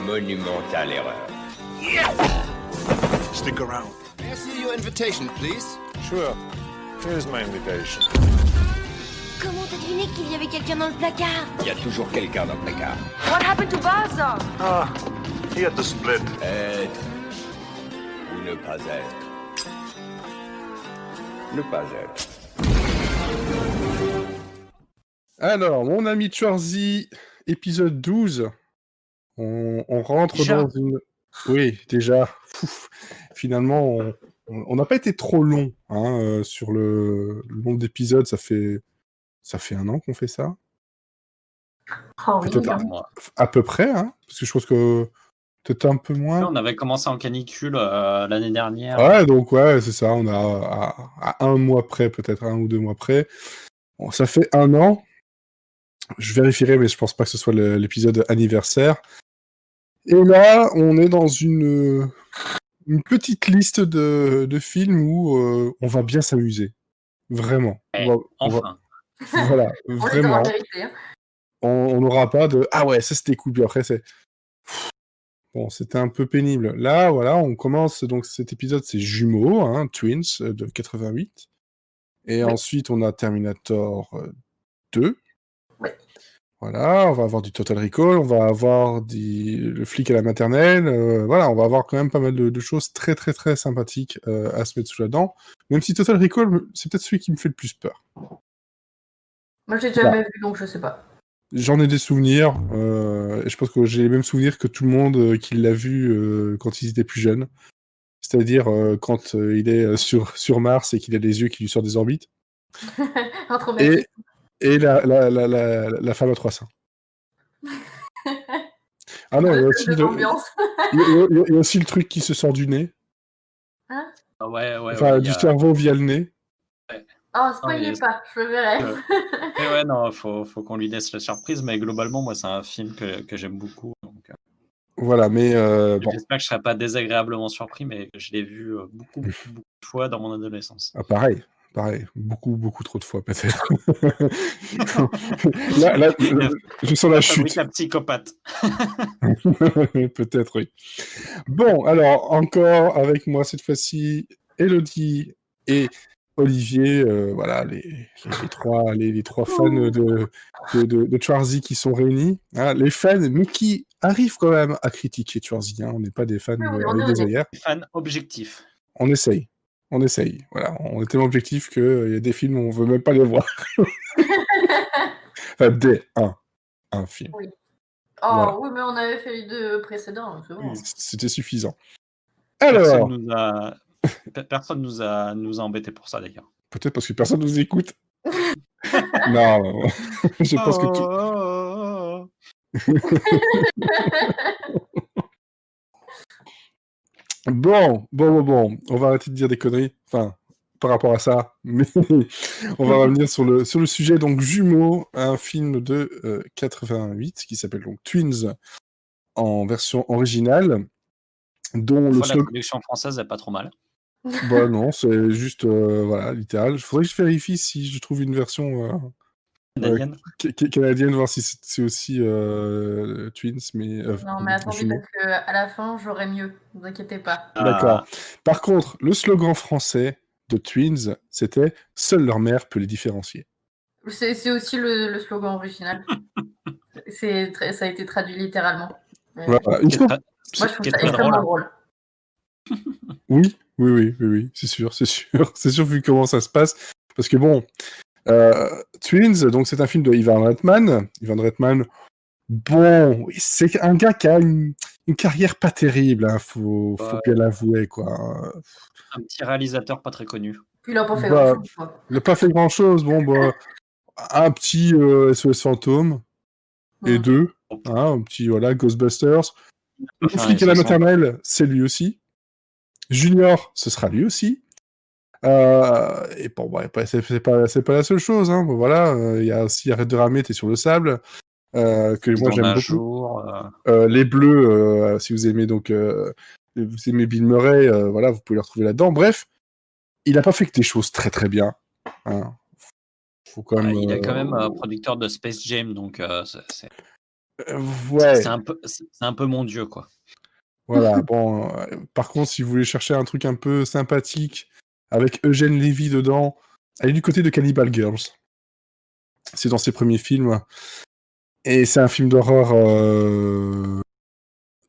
monumentale erreur. Stick around. May I see your invitation, please? Sure. Here's my invitation. Comment t'as deviné qu'il y avait quelqu'un dans le placard? Il y a toujours quelqu'un dans le placard. What happened to Baza? Ah, he had to split. Être ou ne pas être. Ne pas être. Alors, mon ami Schwarzy, épisode 12. On rentre Déjà dans une... Oui, déjà. Finalement, on n'a pas été trop long sur le nombre d'épisodes. Ça fait 1 an qu'on fait ça. Oh oui, Peut-être à peu près, parce que je pense que peut-être un peu moins. On avait commencé en canicule l'année dernière. Ouais, donc ouais, c'est ça. On a à 1 mois près, peut-être 1 ou 2 mois près. Bon, ça fait 1 an. Je vérifierai, mais je pense pas que ce soit l'épisode anniversaire. Et là, on est dans une petite liste de films où on va bien s'amuser. Vraiment. Enfin. Voilà, on est dans vraiment. la vérité. Hein. On n'aura pas de « Ah ouais, ça c'était cool », puis après c'est... Bon, c'était un peu pénible. Là, voilà, on commence, donc cet épisode, c'est Jumeaux, Twins, de 88. Et Oui. ensuite, on a Terminator 2. Oui. Voilà, on va avoir du Total Recall, on va avoir le flic à la maternelle, voilà, on va avoir quand même pas mal de choses très très très sympathiques à se mettre sous la dent. Même si Total Recall, c'est peut-être celui qui me fait le plus peur. Moi, je l'ai jamais vu, donc je sais pas. J'en ai des souvenirs, et je pense que j'ai les mêmes souvenirs que tout le monde qui l'a vu quand ils étaient plus jeunes. C'est-à-dire quand il est sur Mars et qu'il a des yeux qui lui sortent des orbites. Un traumatisme. Et la femme à 3 seins. Ah non, il y a aussi il y a aussi le truc qui se sort du nez. Hein? Ouais, Enfin, du cerveau via le nez. Oh, spoilez pas, je le verrai. Mais ouais, non, faut qu'on lui laisse la surprise, mais globalement, moi, c'est un film que j'aime beaucoup. Donc, voilà, mais bon. J'espère que je serai pas désagréablement surpris, mais que je l'ai vu beaucoup de fois dans mon adolescence. Ah, pareil, beaucoup trop de fois peut-être. là, je sens la chute. La psychopathe. Peut-être, oui. Bon, alors, encore avec moi cette fois-ci, Elodie et Olivier, voilà, les trois fans de Schwarzy qui sont réunis. Les fans, mais qui arrivent quand même à critiquer Schwarzy. On n'est pas des fans avec des œillères. Fans objectifs. On essaye. Voilà, on est tellement objectif qu'il y a des films où on veut même pas les voir. Enfin, un film. Oui. Oh, voilà. Oui, mais on avait fait les 2 précédents, donc c'est bon. C'était suffisant. Alors... Personne nous a embêtés pour ça, d'ailleurs. Peut-être parce que personne nous écoute. Non, je pense que Bon, on va arrêter de dire des conneries, enfin, par rapport à ça, mais on va revenir sur le sujet, donc Jumeaux, un film de 88, qui s'appelle donc Twins, en version originale, dont la traduction française n'est pas trop mal. Bah non, c'est juste, voilà, littéral. Il faudrait que je vérifie si je trouve une version canadienne, voir si c'est aussi Twins, mais... non, mais attendez, parce qu'à la fin, j'aurai mieux, ne vous inquiétez pas. D'accord. Par contre, le slogan français de Twins, c'était « Seule leur mère peut les différencier ». C'est aussi le slogan original. Ça a été traduit littéralement. Voilà. Moi, je trouve ça extrêmement drôle. Oui, c'est sûr. C'est sûr vu comment ça se passe. Parce que bon, Twins, donc c'est un film de Ivan Reitman. Ivan Reitman, bon, c'est un gars qui a une carrière pas terrible, faut bien l'avouer, quoi. Un petit réalisateur pas très connu. Puis il a pas fait grand-chose, quoi. Il a pas fait grand-chose, bon, un petit SOS Fantôme, et 2, un petit, voilà, Ghostbusters. Le flic à la maternelle, c'est lui aussi. Junior, ce sera lui aussi. Et bon, c'est pas la seule chose. Bon, voilà, il y a aussi Arrête de ramer, t'es sur le sable, que moi j'aime beaucoup. Les Bleus, si vous aimez vous aimez Bill Murray, voilà, vous pouvez le retrouver là-dedans. Bref, il a pas fait que des choses très très bien. Faut quand même, il est quand même producteur de Space Jam, donc c'est... Ouais, C'est un peu mon dieu, quoi. voilà. Bon, par contre, si vous voulez chercher un truc un peu sympathique, avec Eugène Levy dedans, allez du côté de Cannibal Girls. C'est dans ses premiers films. Et c'est un film d'horreur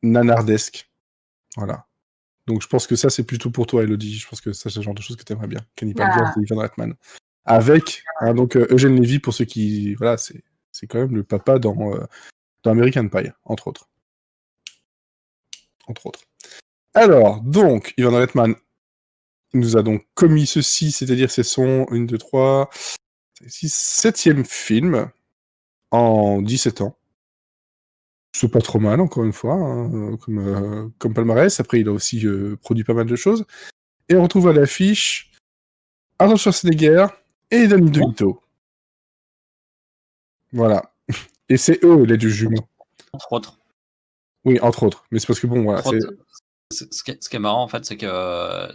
nanardesque. Voilà. Donc je pense que ça, c'est plutôt pour toi, Elodie. Je pense que ça, c'est le genre de choses que tu aimerais bien. Cannibal Girls de Ivan Reitman. Avec, donc, Eugène Levy, pour ceux qui... Voilà, c'est quand même le papa dans American Pie, entre autres. Alors, donc, Ivan Reitman nous a donc commis ceci, c'est-à-dire c'est son 1, 2, 3, 6, 7e film en 17 ans. C'est pas trop mal, encore une fois, hein, comme palmarès. Après, il a aussi produit pas mal de choses. Et on retrouve à l'affiche Arnold Schwarzenegger et Danny DeVito. Voilà. Et c'est eux, les deux jumeaux. Entre autres. Oui, entre autres. Mais c'est parce que bon, voilà. Ce qui est marrant, en fait, c'est que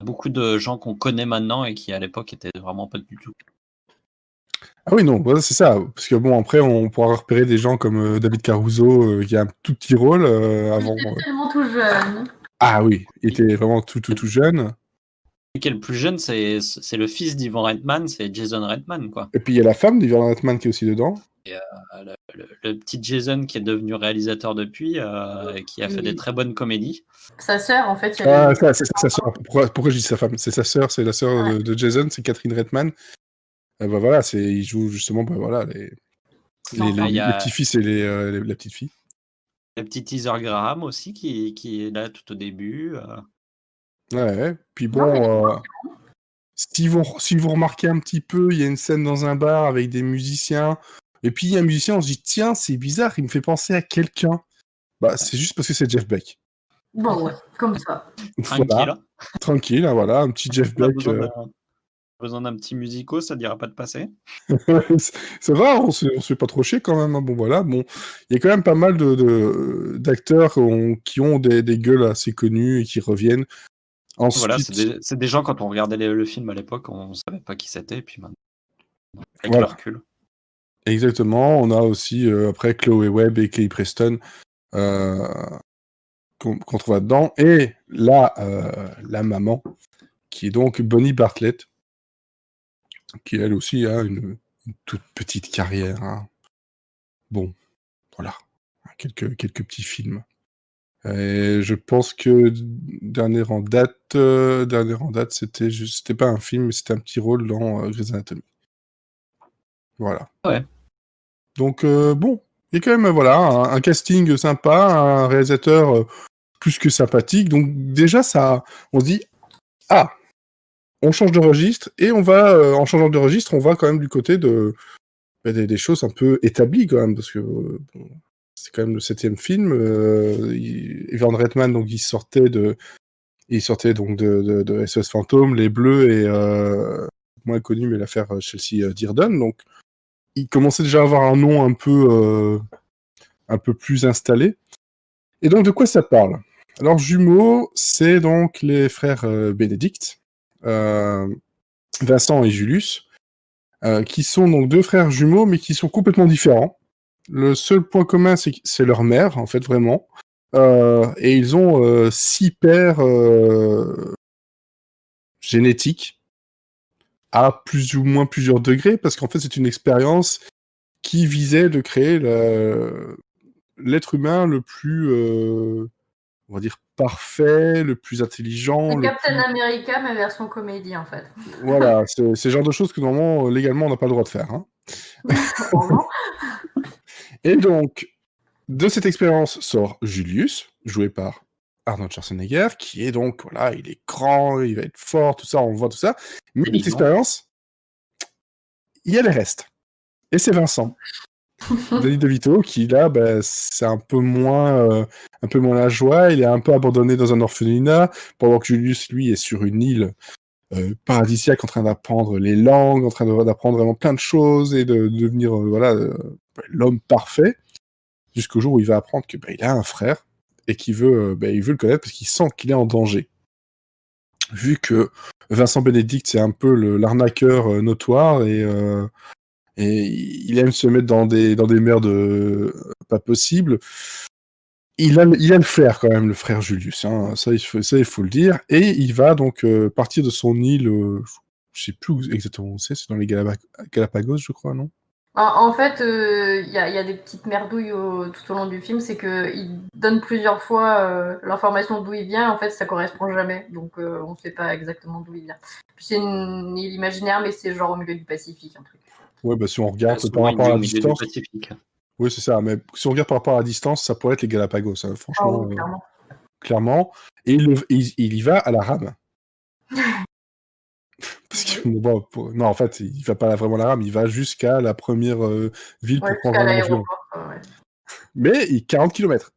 beaucoup de gens qu'on connaît maintenant et qui, à l'époque, étaient vraiment pas du tout. Ah oui, non, voilà, c'est ça. Parce que bon, après, on pourra repérer des gens comme David Caruso, qui a un tout petit rôle avant. Il était tellement tout jeune. Ah oui, il était vraiment tout jeune. Celui qui est le plus jeune, c'est le fils d'Ivan Reitman, c'est Jason Reitman, quoi. Et puis il y a la femme d'Ivan Reitman qui est aussi dedans. Et, le petit Jason qui est devenu réalisateur depuis, qui a fait des très bonnes comédies. Sa sœur, en fait. C'est sa sœur. Pourquoi je dis sa femme? C'est sa sœur, c'est la sœur de Jason, c'est Catherine Reitman. Bah voilà, il joue justement les petits-fils et la petite fille. Le petit teaser Graham aussi qui est là tout au début. Ouais, puis bon, si vous remarquez un petit peu, il y a une scène dans un bar avec des musiciens, et puis il y a un musicien, on se dit tiens, c'est bizarre, il me fait penser à quelqu'un. Bah, c'est juste parce que c'est Jeff Beck. Bon, ouais, comme ça. Tranquille. Voilà. Tranquille, hein, voilà, un petit Jeff Beck. Besoin d'un petit musico, ça dira pas de passer. Ça va, on se fait pas trop chier quand même. Hein. Bon voilà, bon, il y a quand même pas mal d'acteurs qui ont des gueules assez connues et qui reviennent. Ensuite, voilà, c'est des gens, quand on regardait le film à l'époque, on savait pas qui c'était, et puis maintenant, avec voilà. le recul. Exactement, on a aussi après Chloé Webb et Kelly Preston qu'on trouve là-dedans, et là, la maman, qui est donc Bonnie Bartlett, qui elle aussi a une toute petite carrière. Hein. Bon, voilà, quelques petits films. Et je pense que dernier en date, c'était pas un film, mais c'était un petit rôle dans Grey's Anatomy. Voilà. Ouais. Donc bon, il y a quand même un casting sympa, un réalisateur plus que sympathique. Donc déjà ça, on dit on change de registre, et on va, en changeant de registre, on va quand même du côté des choses un peu établies quand même, parce que c'est quand même le 7e film. Ivan Reitman, donc il sortait donc de SOS Fantôme, Les Bleus et moins connu, mais l'affaire Chelsea Dearden. Donc il commençait déjà à avoir un nom un peu plus installé. Et donc de quoi ça parle? Alors jumeaux, c'est donc les frères Benedict. Vincent et Julius, qui sont donc 2 frères jumeaux, mais qui sont complètement différents. Le seul point commun, c'est que c'est leur mère, en fait, vraiment. Et ils ont 6 pères génétiques, à plus ou moins plusieurs degrés, parce qu'en fait, c'est une expérience qui visait de créer l'être humain le plus... on va dire parfait, le plus intelligent. C'est Captain America, mais version comédie, en fait. Voilà, c'est le genre de choses que normalement, légalement, on n'a pas le droit de faire. Hein. Et donc, de cette expérience sort Julius, joué par Arnold Schwarzenegger, qui est donc, voilà, il est grand, il va être fort, tout ça, on voit tout ça. Mais cette expérience, il y a les restes. Et c'est Vincent. Danny DeVito, qui là, c'est un peu moins la joie, il est un peu abandonné dans un orphelinat, pendant que Julius, lui, est sur une île paradisiaque, en train d'apprendre les langues, en train d'apprendre vraiment plein de choses, et de devenir l'homme parfait, jusqu'au jour où il va apprendre que il a un frère, et qu'il veut le connaître parce qu'il sent qu'il est en danger. Vu que Vincent Benedict, c'est un peu l'arnaqueur notoire, Et il aime se mettre dans des merdes pas possibles. Il a le flair quand même, le frère Julius. Hein. Ça, il faut le dire. Et il va donc partir de son île. Je sais plus exactement où c'est dans les Galapagos, je crois, non? En fait, il y a des petites merdouilles tout au long du film, c'est qu'il donne plusieurs fois l'information d'où il vient, en fait ça correspond jamais, donc on ne sait pas exactement d'où il vient. Puis c'est une île imaginaire, mais c'est genre au milieu du Pacifique, un truc. Ouais, bah si on regarde par rapport à la distance... Oui, c'est ça, mais si on regarde par rapport à la distance, ça pourrait être les Galapagos, hein, franchement. Oui, clairement. Et il y va à la rame. Parce que, non, en fait, il va pas vraiment à la rame, il va jusqu'à la première ville pour prendre un avion. Ouais. Mais 40 km.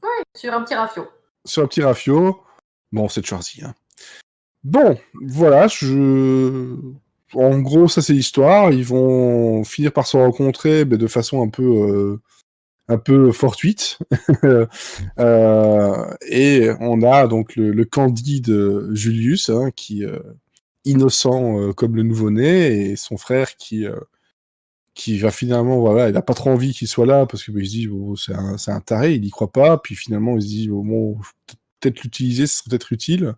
Ouais, sur un petit rafio. Sur un petit rafio. Bon, c'est Schwarzy. Hein. Bon, voilà, en gros, ça c'est l'histoire. Ils vont finir par se rencontrer mais de façon un peu fortuite. Et on a donc le Candide Julius, hein, qui innocent comme le nouveau-né, et son frère qui va finalement, voilà, il a pas trop envie qu'il soit là parce que il se dit c'est un taré, il y croit pas, puis finalement il se dit bon, peut-être l'utiliser, ce serait peut-être utile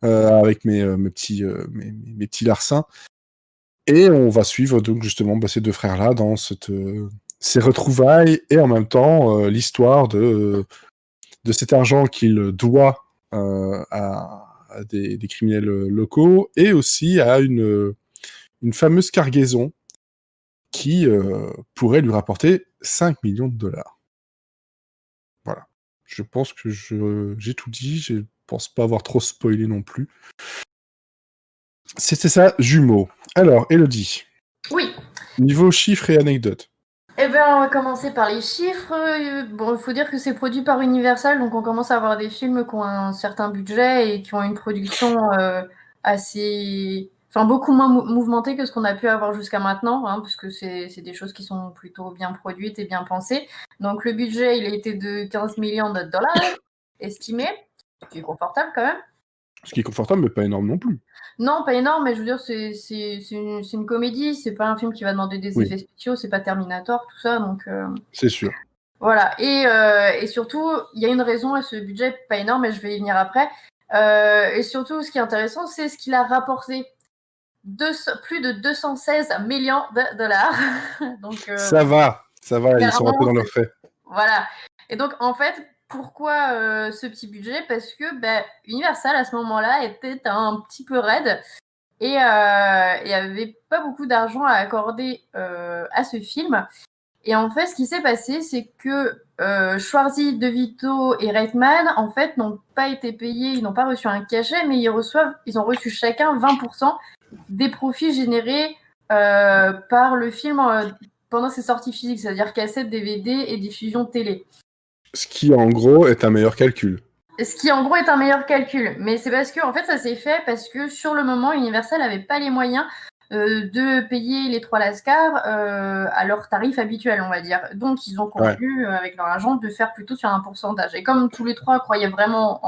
avec mes petits larcins. Et on va suivre donc justement ces deux frères là dans ces retrouvailles, et en même temps l'histoire de cet argent qu'il doit à des criminels locaux, et aussi à une fameuse cargaison qui pourrait lui rapporter 5 millions de dollars. Voilà. Je pense que j'ai tout dit, je pense pas avoir trop spoilé non plus. C'était ça, Jumeaux. Alors, Elodie. Oui. Niveau chiffres et anecdotes. Eh bien, on va commencer par les chiffres. Bon, il faut dire que c'est produit par Universal, donc on commence à avoir des films qui ont un certain budget et qui ont une production assez... Enfin, beaucoup moins mouvementée que ce qu'on a pu avoir jusqu'à maintenant, hein, parce que c'est des choses qui sont plutôt bien produites et bien pensées. Donc, le budget, il a été de 15 millions de dollars, estimé, ce qui est confortable quand même. Ce qui est confortable, mais pas énorme non plus. Non, pas énorme, mais je veux dire, c'est une comédie, c'est pas un film qui va demander des effets spéciaux, c'est pas Terminator, tout ça, donc... C'est sûr. Voilà, et surtout, il y a une raison à ce budget pas énorme, mais je vais y venir après. Et surtout, ce qui est intéressant, c'est ce qu'il a rapporté. Plus de 216 millions de dollars. Donc, ça va, ils sont rentrés dans leurs frais. Voilà. Et donc, en fait, pourquoi ce petit budget? Parce que Universal, à ce moment-là, était un petit peu raide et avait pas beaucoup d'argent à accorder à ce film. Et en fait, ce qui s'est passé, c'est que Schwarzy, De Vito et Reitman, en fait, n'ont pas été payés, ils n'ont pas reçu un cachet, mais ils ont reçu chacun 20% des profits générés par le film pendant ses sorties physiques, c'est-à-dire cassette, DVD et diffusion télé. Ce qui, en gros, est un meilleur calcul. Mais c'est parce que, en fait, ça s'est fait parce que sur le moment, Universal n'avait pas les moyens de payer les trois Lascars à leur tarif habituel, on va dire. Donc, ils ont convenu avec leur agent de faire plutôt sur un pourcentage. Et comme tous les trois croyaient vraiment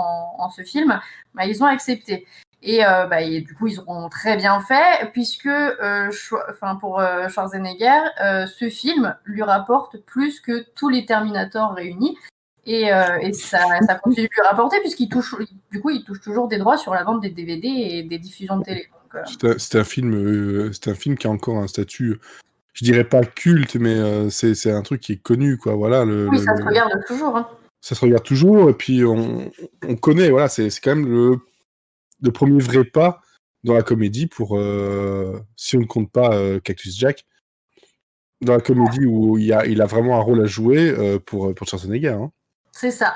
en ce film, ils ont accepté. Et du coup, ils auront très bien fait, puisque pour Schwarzenegger, ce film lui rapporte plus que tous les Terminators réunis. Et ça continue de lui rapporter, puisqu'il touche toujours des droits sur la vente des DVD et des diffusions de télé. C'est un film qui a encore un statut, je dirais pas culte, mais c'est un truc qui est connu, quoi. Voilà, ça se regarde toujours. Hein. Ça se regarde toujours, et puis on connaît, voilà, c'est quand même le premier vrai pas dans la comédie pour, si on ne compte pas Cactus Jack, dans la comédie où il a vraiment un rôle à jouer pour Schwarzenegger. Hein. C'est ça.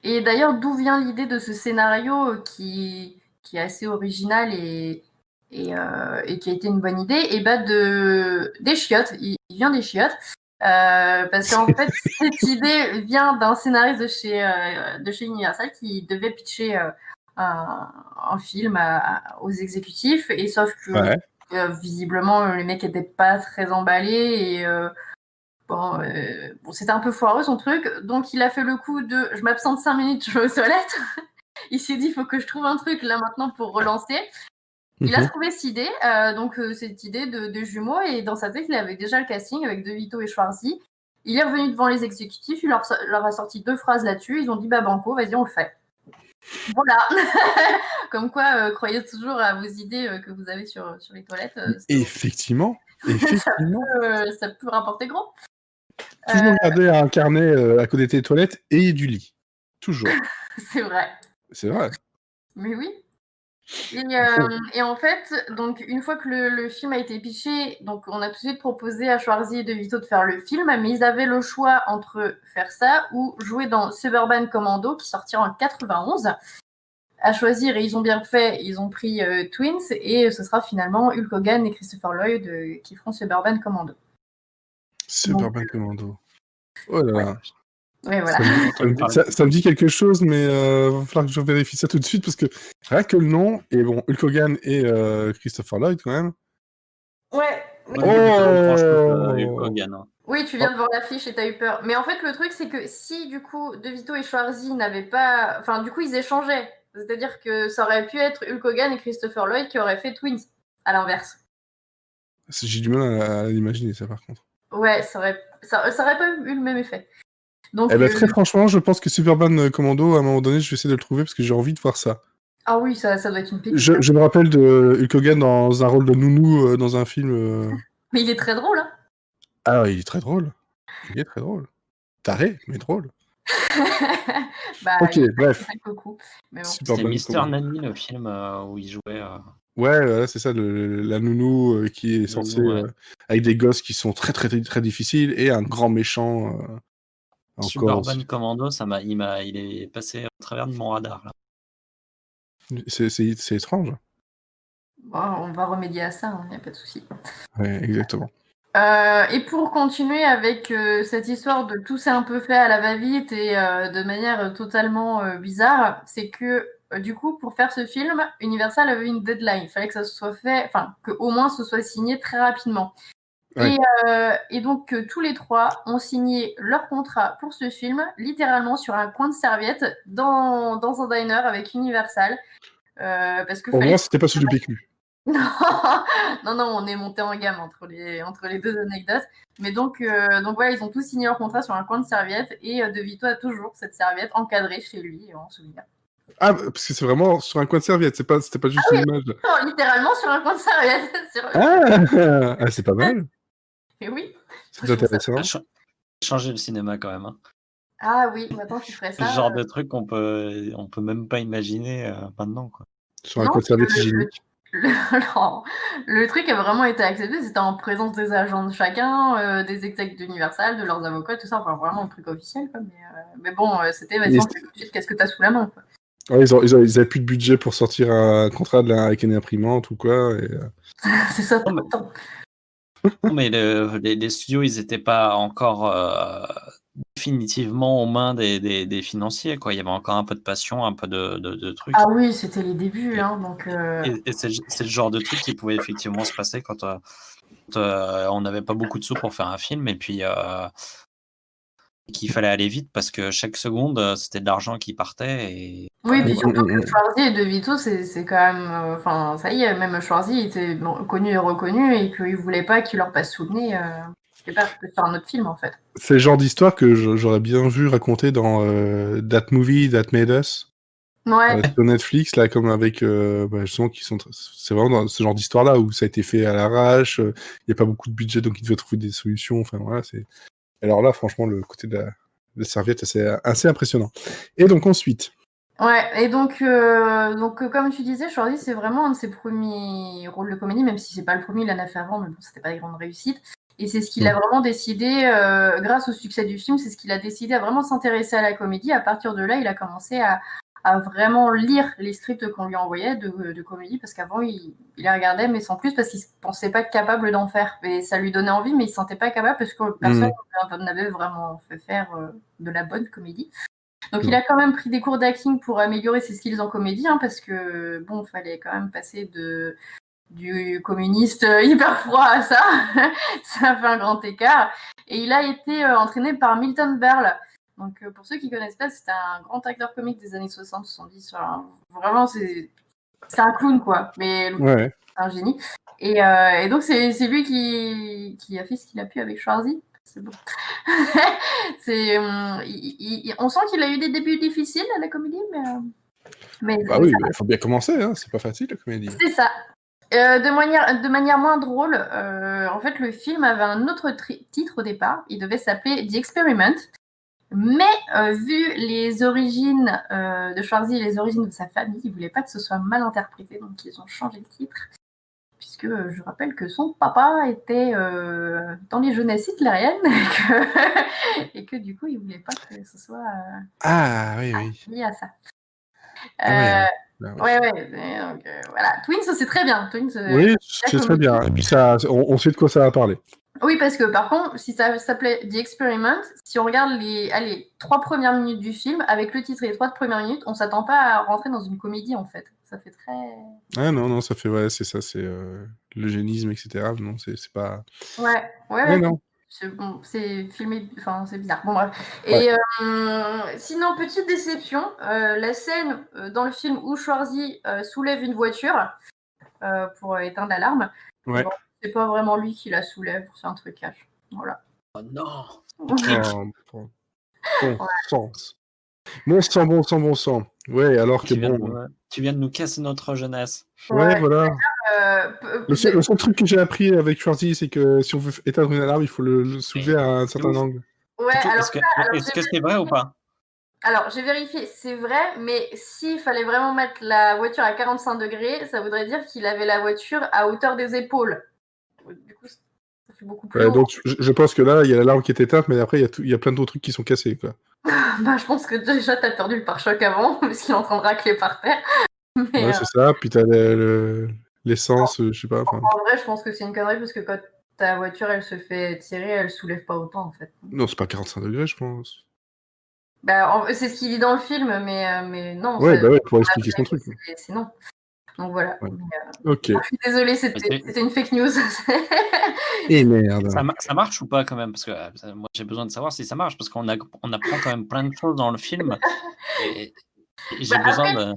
Et d'ailleurs, d'où vient l'idée de ce scénario qui est assez original et qui a été une bonne idée? Des chiottes. Il vient des chiottes. Parce qu'en fait, cette idée vient d'un scénariste de chez Universal qui devait pitcher un film aux exécutifs, et sauf que visiblement le mec était pas très emballé et c'était un peu foireux son truc, donc il a fait le coup de je m'absente 5 minutes, je vais aux toilettes. Il s'est dit il faut que je trouve un truc là maintenant pour relancer, Il a trouvé cette idée, cette idée de jumeaux, et dans sa tête, il avait déjà le casting avec De Vito et Schwarzy. Il est revenu devant les exécutifs, il leur a sorti 2 phrases là-dessus, ils ont dit bah banco, vas-y, on le fait. Voilà. Comme quoi, croyez toujours à vos idées que vous avez sur les toilettes. Effectivement. Ça peut rapporter gros. Toujours garder un carnet à côté des toilettes et du lit. Toujours. C'est vrai. C'est vrai. Mais oui. Et en fait, donc une fois que le film a été pitché, donc on a tout de suite proposé à Schwarzy et De Vito de faire le film, mais ils avaient le choix entre faire ça ou jouer dans Suburban Commando, qui sortira en 91. À choisir, et ils ont bien fait, ils ont pris Twins, et ce sera finalement Hulk Hogan et Christopher Lloyd qui feront Suburban Commando. Suburban Commando. Oh là là. Ouais, voilà. Ça me dit quelque chose, mais il va falloir que je vérifie ça tout de suite, parce que rien que le nom, et bon, Hulk Hogan et Christopher Lloyd quand même. Ouais. Hulk Hogan, hein. Oui, tu viens de voir l'affiche et t'as eu peur. Mais en fait, le truc, c'est que si, du coup, De Vito et Schwarzy n'avaient pas... Enfin, du coup, ils échangeaient. C'est-à-dire que ça aurait pu être Hulk Hogan et Christopher Lloyd qui auraient fait Twins, à l'inverse. J'ai du mal à l'imaginer, ça, par contre. Ouais, ça aurait pas eu le même effet. Donc, très franchement, je pense que Suburban Commando, à un moment donné, je vais essayer de le trouver, parce que j'ai envie de voir ça. Ah oui, ça doit être une pépite. Je me rappelle de Hulk Hogan dans un rôle de nounou dans un film. Mais il est très drôle, hein. Ah, il est très drôle. Il est très drôle. Taré, mais drôle. Ok, bref. Mais bon. C'était Mister Nanny, le film où il jouait. Ouais, c'est ça, la nounou qui est censée avec des gosses qui sont très très très difficiles et un grand méchant. Suburban Commando, il est passé au travers de mon radar là. C'est étrange. Bon, on va remédier à ça, il n'y a pas de souci. Ouais, exactement. Et pour continuer avec cette histoire de tout s'est un peu fait à la va-vite et de manière totalement bizarre, c'est que du coup, pour faire ce film, Universal avait une deadline. Il fallait que ça soit fait, enfin, qu'au moins ce soit signé très rapidement. Ouais. Et donc, tous les 3 ont signé leur contrat pour ce film, littéralement sur un coin de serviette dans un diner avec Universal. Parce que au moins, c'était pas sur du PQ. Non, on est monté en gamme entre les 2 anecdotes. Mais donc voilà, ils ont tous signé leur contrat sur un coin de serviette, et De Vito a toujours cette serviette encadrée chez lui en souvenir. Ah, parce que c'est vraiment sur un coin de serviette, c'était pas juste une image. Non, littéralement sur un coin de serviette. Ah, c'est pas mal. Et oui. C'est intéressant. Changer le cinéma quand même. Hein. Ah oui, maintenant tu ferais ça. Ce genre de truc qu'on peut même pas imaginer maintenant, quoi. Sur un coin de serviette hygiénique. Le truc a vraiment été accepté, c'était en présence des agents de chacun, des execs d'Universal, de leurs avocats, tout ça, enfin vraiment un truc officiel, quoi. Mais bon, c'était qu'est-ce que t'as sous la main, quoi. Ouais, ils avaient plus de budget pour sortir un contrat avec une imprimante ou quoi. C'est ça. Non, mais les studios, ils n'étaient pas encore définitivement aux mains des financiers, quoi. Il y avait encore un peu de passion, un peu de trucs. Ah oui, c'était les débuts, hein, donc. Et c'est le genre de truc qui pouvait effectivement se passer quand on n'avait pas beaucoup de sous pour faire un film, et puis qu'il fallait aller vite parce que chaque seconde, c'était de l'argent qui partait. Et... Oui, puis surtout que Schwarzy et De Vito, c'est quand même... Enfin, ça y est, même Schwarzy était connu et reconnu, et qu'il voulait pas qu'il leur passe sous le nez. C'est pas de faire un autre film, en fait. C'est le genre d'histoire que j'aurais bien vu raconter dans That Movie That Made Us. Ouais. Sur Netflix, là, comme avec... justement, c'est vraiment dans ce genre d'histoire-là où ça a été fait à l'arrache, il n'y a pas beaucoup de budget, donc ils devaient trouver des solutions. Enfin, voilà, c'est... Alors là, franchement, le côté de la serviette, c'est assez impressionnant. Et donc, ensuite... Ouais, et donc comme tu disais, Schwarzy, c'est vraiment un de ses premiers rôles de comédie, même si c'est pas le premier, il en a fait avant, mais bon, c'était pas des grandes réussites. Et c'est ce qu'il a vraiment décidé, grâce au succès du film, c'est ce qu'il a décidé à vraiment s'intéresser à la comédie. À partir de là, il a commencé à vraiment lire les scripts qu'on lui envoyait de comédie, parce qu'avant, il les regardait, mais sans plus, parce qu'il ne se pensait pas capable d'en faire. Et ça lui donnait envie, mais il ne se sentait pas capable, parce que personne n'avait vraiment fait faire de la bonne comédie. Donc il a quand même pris des cours d'acting pour améliorer ses skills en comédie, hein, parce que bon, il fallait quand même passer du communiste hyper froid à ça. Ça fait un grand écart. Et il a été entraîné par Milton Berle. Donc pour ceux qui connaissent pas, c'était un grand acteur comique des années 60-70. Vraiment, C'est un clown, quoi. Mais Ouais. c'est un génie. Et donc, c'est lui qui a fait ce qu'il a pu avec Schwarzy. C'est bon. On sent qu'il a eu des débuts difficiles à la comédie, mais Bah oui, il faut bien commencer, hein. C'est pas facile la comédie. c'est ça. De manière moins drôle, en fait, le film avait un autre titre au départ. Il devait s'appeler The Experiment. Mais vu les origines de Schwarzy et les origines de sa famille, ils ne voulaient pas que ce soit mal interprété, donc ils ont changé le titre. Puisque je rappelle que son papa était dans les jeunesses hitlériennes et que du coup, il ne voulait pas que ce soit lié à ça. Ouais. Donc, voilà. Twins, c'est très bien. Twins, oui, c'est très bien. Et puis on sait de quoi ça va parler. Oui, parce que par contre, si ça s'appelait The Experiment, si on regarde les 3 premières minutes du film, avec le titre et les 3 premières minutes, on s'attend pas à rentrer dans une comédie, en fait. Ça fait très... Ah non, ça fait, c'est ça, c'est l'eugénisme, etc. Non, c'est pas... Ouais. Non. C'est filmé, enfin, c'est bizarre. Bon, bref. Et sinon, petite déception, la scène dans le film où Schwarzy soulève une voiture pour éteindre l'alarme, Ouais. bon, c'est pas vraiment lui qui la soulève, c'est un trucage. Voilà. Oh non. Bon sang. Ouais, alors que Tu viens de nous casser notre jeunesse. Ouais, voilà. Le seul truc que j'ai appris avec Schwarzy, c'est que si on veut éteindre une alarme, il faut le soulever à un certain angle. Ouais, Est-ce que c'est vrai ou pas? Alors, j'ai vérifié, c'est vrai, mais s'il fallait vraiment mettre la voiture à 45 degrés, ça voudrait dire qu'il avait la voiture à hauteur des épaules. Du coup, ça fait beaucoup plus haut. Donc, je pense que là, il y a l'alarme qui est éteinte, mais après, il y a plein d'autres trucs qui sont cassés, quoi. Je pense que déjà, t'as perdu le pare-choc avant, parce qu'il est en train de racler par terre. Mais, ouais, c'est ça, puis t'as l'essence, je sais pas. En vrai, je pense que c'est une connerie, parce que quand ta voiture, elle se fait tirer, elle soulève pas autant, en fait. Non, c'est pas 45 degrés, je pense. C'est ce qu'il dit dans le film, mais non. Ouais, pour expliquer son truc. C'est non. Donc voilà. Ouais. Ok. Je suis désolée, c'était une fake news. Et merde. Ça marche ou pas quand même? Parce que moi j'ai besoin de savoir si ça marche, parce qu'on apprend quand même plein de choses dans le film. Et j'ai besoin de...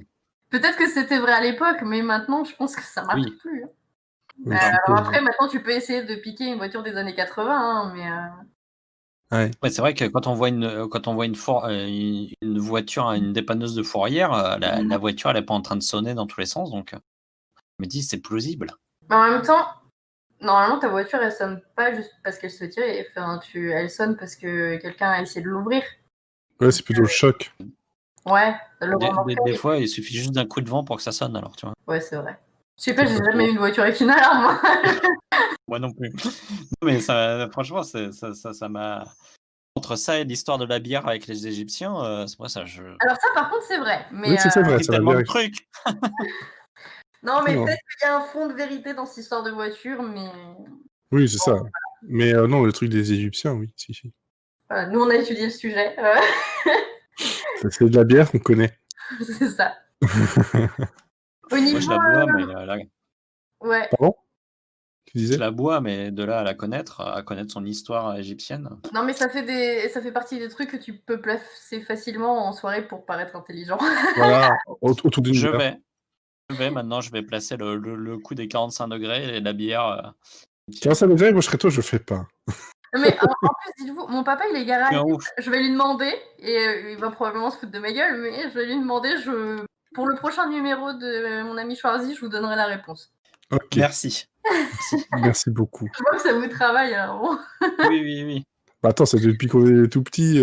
Peut-être que c'était vrai à l'époque, mais maintenant je pense que ça marche plus. Oui, alors après, maintenant tu peux essayer de piquer une voiture des années 80, mais... Ouais, c'est vrai que quand on voit une voiture à une dépanneuse de fourrière, la voiture elle est pas en train de sonner dans tous les sens, donc je me dis c'est plausible. Mais en même temps, normalement ta voiture elle sonne pas juste parce qu'elle se tire, elle sonne parce que quelqu'un a essayé de l'ouvrir. Ouais, c'est plutôt le choc. Ouais, des fois il suffit juste d'un coup de vent pour que ça sonne, alors tu vois. Ouais, c'est vrai. Je sais pas, j'ai jamais eu une voiture avec une alarme. Moi non plus. Mais franchement, ça m'a... Entre ça et l'histoire de la bière avec les Égyptiens, c'est moi ça. Alors ça, par contre, c'est vrai. Mais oui, c'est vrai, ça tellement de trucs. Non, mais peut-être qu'il y a un fond de vérité dans cette histoire de voiture, mais... Oui, c'est ça. Mais non, le truc des Égyptiens, oui, si. Voilà, nous, on a étudié le sujet. C'est de la bière qu'on connaît. C'est ça. Au niveau... Moi, je la bois, mais... Ouais. Pardon? Tu disais? Je la bois, mais de là à connaître son histoire égyptienne. Non, mais ça fait partie des trucs que tu peux placer facilement en soirée pour paraître intelligent. Voilà, autour d'une bière. Maintenant, je vais placer le coup des 45 degrés et la bière. 45 degrés, moi je serais toi, je fais pas. Mais en plus, dites-vous, mon papa, il est garage. Je vais lui demander, et il va probablement se foutre de ma gueule, mais je vais lui demander, pour le prochain numéro de mon ami Schwarzy, je vous donnerai la réponse. Ok. Merci. Merci beaucoup. Je vois que ça vous travaille, alors bon. Oui. Bah attends, c'est depuis qu'on est tout petit.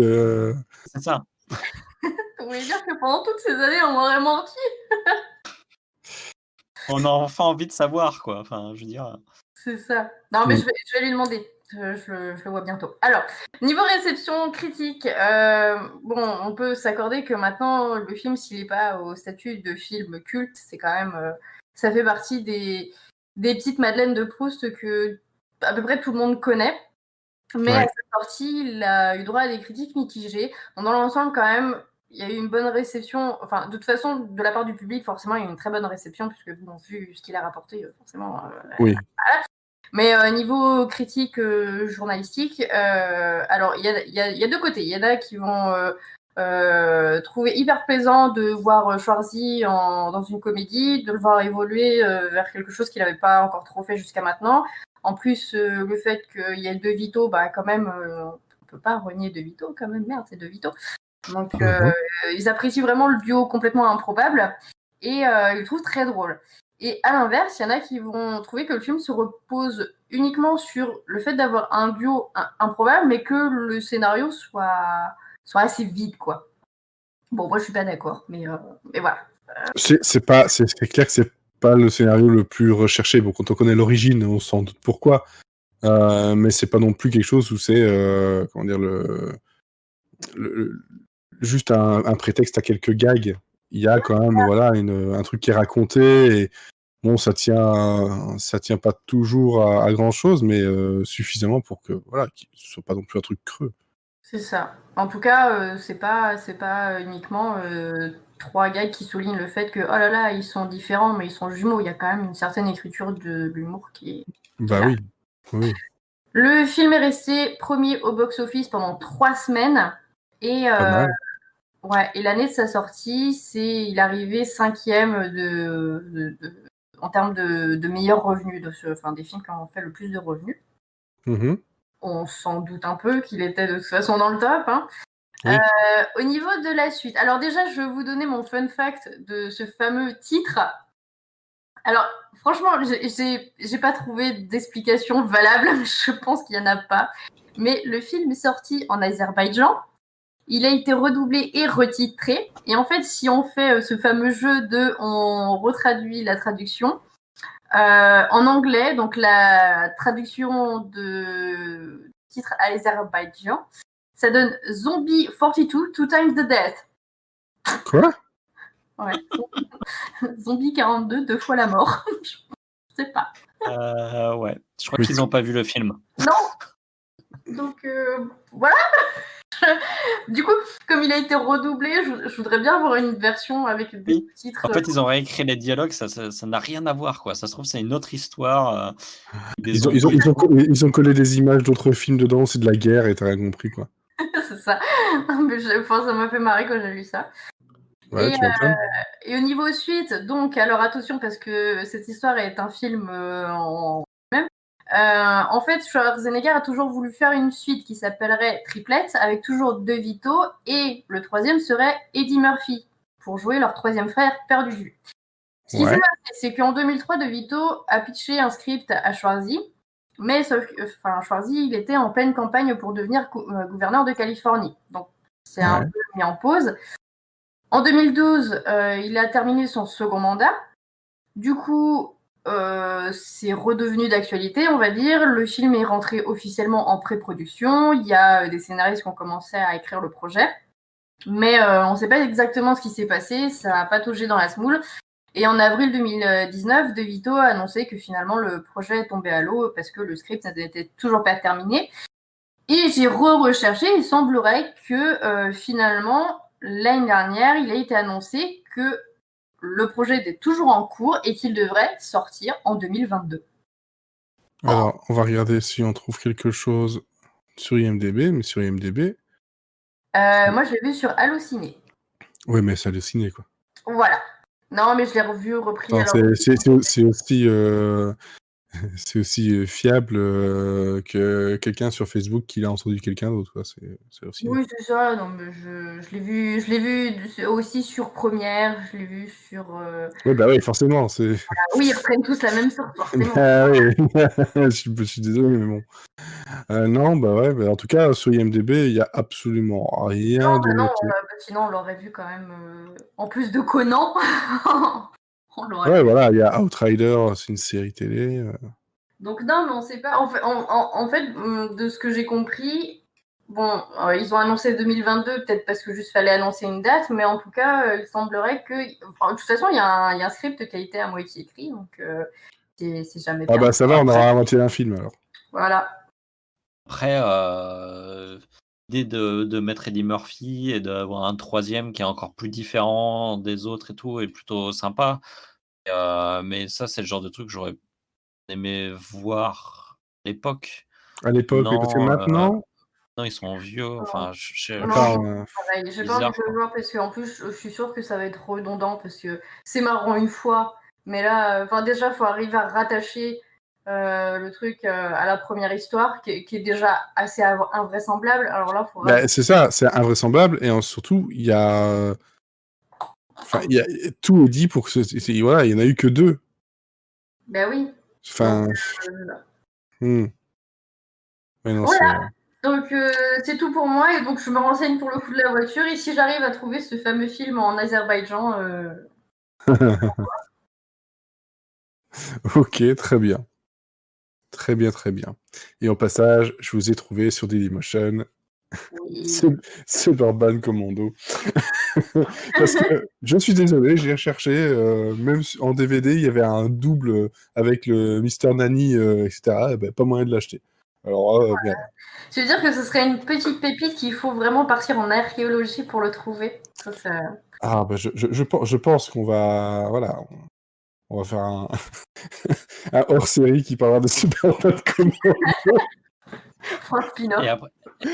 C'est ça. Vous voulez dire que pendant toutes ces années, on m'aurait menti? On a enfin envie de savoir, quoi. Enfin, je veux dire... C'est ça. Non, mais je vais lui demander. Je le vois bientôt. Alors, niveau réception critique, on peut s'accorder que maintenant, le film, s'il n'est pas au statut de film culte, c'est quand même... ça fait partie des petites Madeleines de Proust que à peu près tout le monde connaît. Mais à sa sortie, il a eu droit à des critiques mitigées. Dans l'ensemble, quand même, il y a eu une bonne réception. Enfin, de toute façon, de la part du public, forcément, il y a eu une très bonne réception, puisque, vu ce qu'il a rapporté, forcément... oui. Voilà. Mais niveau critique journalistique, alors il y a deux côtés. Il y en a qui vont trouvé hyper plaisant de voir Schwarzy dans une comédie, de le voir évoluer vers quelque chose qu'il n'avait pas encore trop fait jusqu'à maintenant. En plus, le fait qu'il y ait De Vito, quand même, on peut pas renier De Vito quand même, merde, c'est De Vito. Donc, ils apprécient vraiment le duo complètement improbable et ils le trouvent très drôle. Et à l'inverse, il y en a qui vont trouver que le film se repose uniquement sur le fait d'avoir un duo improbable, mais que le scénario soit assez vide, quoi. Bon, moi, je suis pas d'accord, mais voilà. C'est clair que c'est pas le scénario le plus recherché. Bon, quand on connaît l'origine, on s'en doute pourquoi. Mais c'est pas non plus quelque chose où c'est, comment dire, juste un prétexte à quelques gags. Il y a quand même, voilà, un truc qui est raconté et bon, ça tient pas toujours à grand chose, mais suffisamment pour que, voilà, qu'il soit pas non plus un truc creux. C'est ça. En tout cas, c'est pas uniquement 3 gars qui soulignent le fait que, oh là là, ils sont différents, mais ils sont jumeaux. Il y a quand même une certaine écriture de l'humour qui est Bah là. oui. Le film est resté premier au box-office pendant 3 semaines. Et, Pas mal. ouais, et l'année de sa sortie, il est arrivé 5e en termes de meilleurs revenus, des films qui ont fait le plus de revenus. Mhm. On s'en doute un peu qu'il était de toute façon dans le top. Hein. Oui. Au niveau de la suite, alors déjà, je vais vous donner mon fun fact de ce fameux titre. Alors, franchement, j'ai pas trouvé d'explication valable. Je pense qu'il y en a pas. Mais le film est sorti en Azerbaïdjan. Il a été redoublé et retitré. Et en fait, si on fait ce fameux jeu on retraduit la traduction, en anglais, donc la traduction de titre à Azerbaïdjan, ça donne Zombie 42, 2 times the death. Quoi ? Ouais. Zombie 42, 2 fois la mort. Je sais pas. Ouais. Je crois qu'ils n'ont pas vu le film. Non. Donc, voilà. Du coup, comme il a été redoublé, je voudrais bien avoir une version avec des titres. En fait, ils ont réécrit les dialogues, ça n'a rien à voir, quoi. Ça se trouve, c'est une autre histoire. Ils ont collé des images d'autres films dedans, c'est de la guerre et t'as rien compris, quoi. C'est ça. Mais ça m'a fait marrer quand j'ai lu ça. Ouais, tu m'étonnes. Et au niveau suite, donc, alors attention, parce que cette histoire est un film en même. En fait, Schwarzenegger a toujours voulu faire une suite qui s'appellerait Triplet, avec toujours De Vito, et le troisième serait Eddie Murphy, pour jouer leur troisième frère perdu de vue. Ce qui s'est passé, c'est qu'en 2003, De Vito a pitché un script à Schwarzy, mais Schwarzy, il était en pleine campagne pour devenir gouverneur de Californie. Donc, c'est un peu mis en pause. En 2012, il a terminé son second mandat. Du coup, c'est redevenu d'actualité, on va dire. Le film est rentré officiellement en pré-production. Il y a des scénaristes qui ont commencé à écrire le projet. Mais on ne sait pas exactement ce qui s'est passé. Ça n'a pas touché dans la semoule. Et en avril 2019, De Vito a annoncé que finalement le projet est tombé à l'eau parce que le script n'était toujours pas terminé. Et j'ai recherché. Il semblerait que finalement, l'année dernière, il a été annoncé que le projet était toujours en cours et qu'il devrait sortir en 2022. Alors, on va regarder si on trouve quelque chose sur IMDb, mais sur IMDb... Moi, je l'ai vu sur Allociné. Oui, mais c'est Allociné, quoi. Voilà. Non, mais je l'ai repris. Non, alors... c'est aussi fiable que quelqu'un sur Facebook qui a entendu quelqu'un d'autre, quoi. C'est aussi... Oui, c'est ça. Non, mais je l'ai vu aussi sur Première. Je l'ai vu sur. Oui, bah oui, forcément. Voilà. Oui, ils reprennent tous la même sorte, forcément. Ah oui, je suis désolé, mais bon. Non, bah ouais, bah en tout cas, sur IMDb, il n'y a absolument rien de noté. Sinon, on l'aurait vu quand même. En plus de Conan, on l'aurait Ouais, voilà, il y a Outrider, c'est une série télé. Donc non, mais on sait pas. En fait, de ce que j'ai compris, bon, ils ont annoncé 2022, peut-être parce que juste fallait annoncer une date, mais en tout cas, il semblerait que... de toute façon, il y a un script qui a été à moitié écrit, donc c'est jamais Ah perdu. bah ça va, on aura inventé un film, alors. Voilà. Après, l'idée de mettre Eddie Murphy et d'avoir un troisième qui est encore plus différent des autres et tout est plutôt sympa. Mais ça, c'est le genre de truc que j'aurais aimé voir à l'époque. À l'époque, oui, parce que maintenant... Non, ils sont vieux. Enfin, Non, Enfin, pareil. J'ai pas envie bizarre, de le voir parce qu'en plus, je suis sûre que ça va être redondant parce que c'est marrant une fois, mais là, déjà, faut arriver à rattacher le truc à la première histoire qui est déjà assez invraisemblable. Alors là, faut bah, c'est ça, c'est invraisemblable, et surtout, il y a... Enfin, tout est dit pour que... Voilà, il y en a eu que 2. Ben oui. Enfin... Donc, Ouais, non, voilà. Donc c'est tout pour moi, et donc je me renseigne pour le coup de la voiture, et si j'arrive à trouver ce fameux film en Azerbaïdjan, Ok, très bien. Très bien, très bien. Et au passage, je vous ai trouvé sur Dailymotion oui. Suburban Commando. Parce que, je suis désolé, j'ai recherché, même en DVD, il y avait un double avec le Mister Nanny, etc. Et ben, pas moyen de l'acheter. Alors, merde. Tu veux dire que ce serait une petite pépite qu'il faut vraiment partir en archéologie pour le trouver? Ça... Ah, bah, je pense qu'on va... Voilà, on va faire un, un hors-série qui parlera de Suburban Commando. Un spin-off.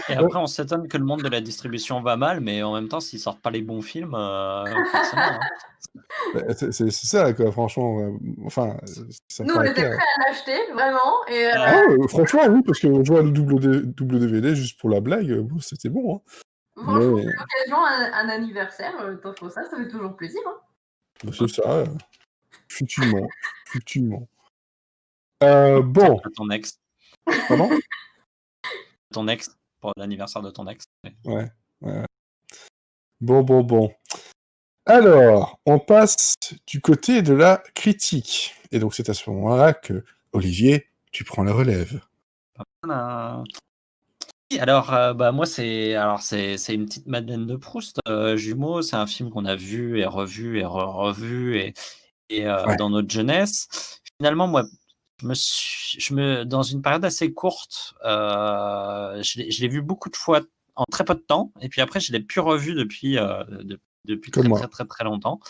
Et après, on s'étonne que le monde de la distribution va mal, mais en même temps, s'ils sortent pas les bons films, forcément. Hein. Bah, c'est ça, quoi, franchement. Enfin, ça Nous, fait on un était cas. prêts à l'acheter, vraiment. Et, Ah, franchement, oui, parce que je vois le double DVD juste pour la blague, bon, c'était bon. Hein. franchement, Mais c'est l'occasion, un anniversaire, t'offres ça fait toujours plaisir. Hein. bah, c'est ça, effectivement. Effectivement. Bon, Ton ex. pardon? Ton ex, pour l'anniversaire de ton ex. Ouais. Bon. Alors, on passe du côté de la critique. Et donc, c'est à ce moment-là que, Olivier, tu prends la relève. Voilà. Alors, moi, c'est une petite Madeleine de Proust. Jumeaux, c'est un film qu'on a vu et revu et revu et Ouais. dans notre jeunesse. Finalement, moi, dans une période assez courte, je l'ai vu beaucoup de fois en très peu de temps, et puis après, je l'ai plus revu depuis Comme très, moi. très, très, très longtemps.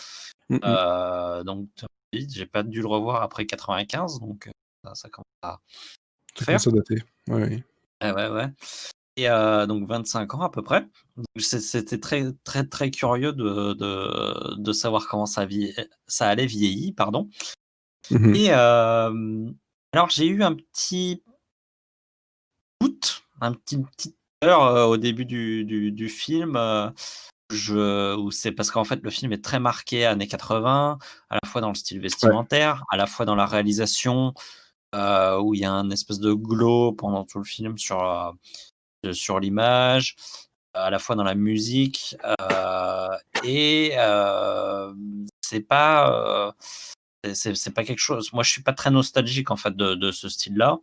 Donc, j'ai pas dû le revoir après 95, donc ça commence à Ça faire. commence à dater. Ouais. Ouais. Et donc 25 ans à peu près. Donc, c'était très, très, très curieux de savoir comment ça allait vieillir, pardon. Mhm. Et alors, j'ai eu un petit doute, une petite peur au début du film, où c'est parce qu'en fait, le film est très marqué années 80, à la fois dans le style vestimentaire, à la fois dans la réalisation, où il y a un espèce de glow pendant tout le film sur l'image, à la fois dans la musique, et c'est pas quelque chose. Moi, je suis pas très nostalgique en fait de ce style-là.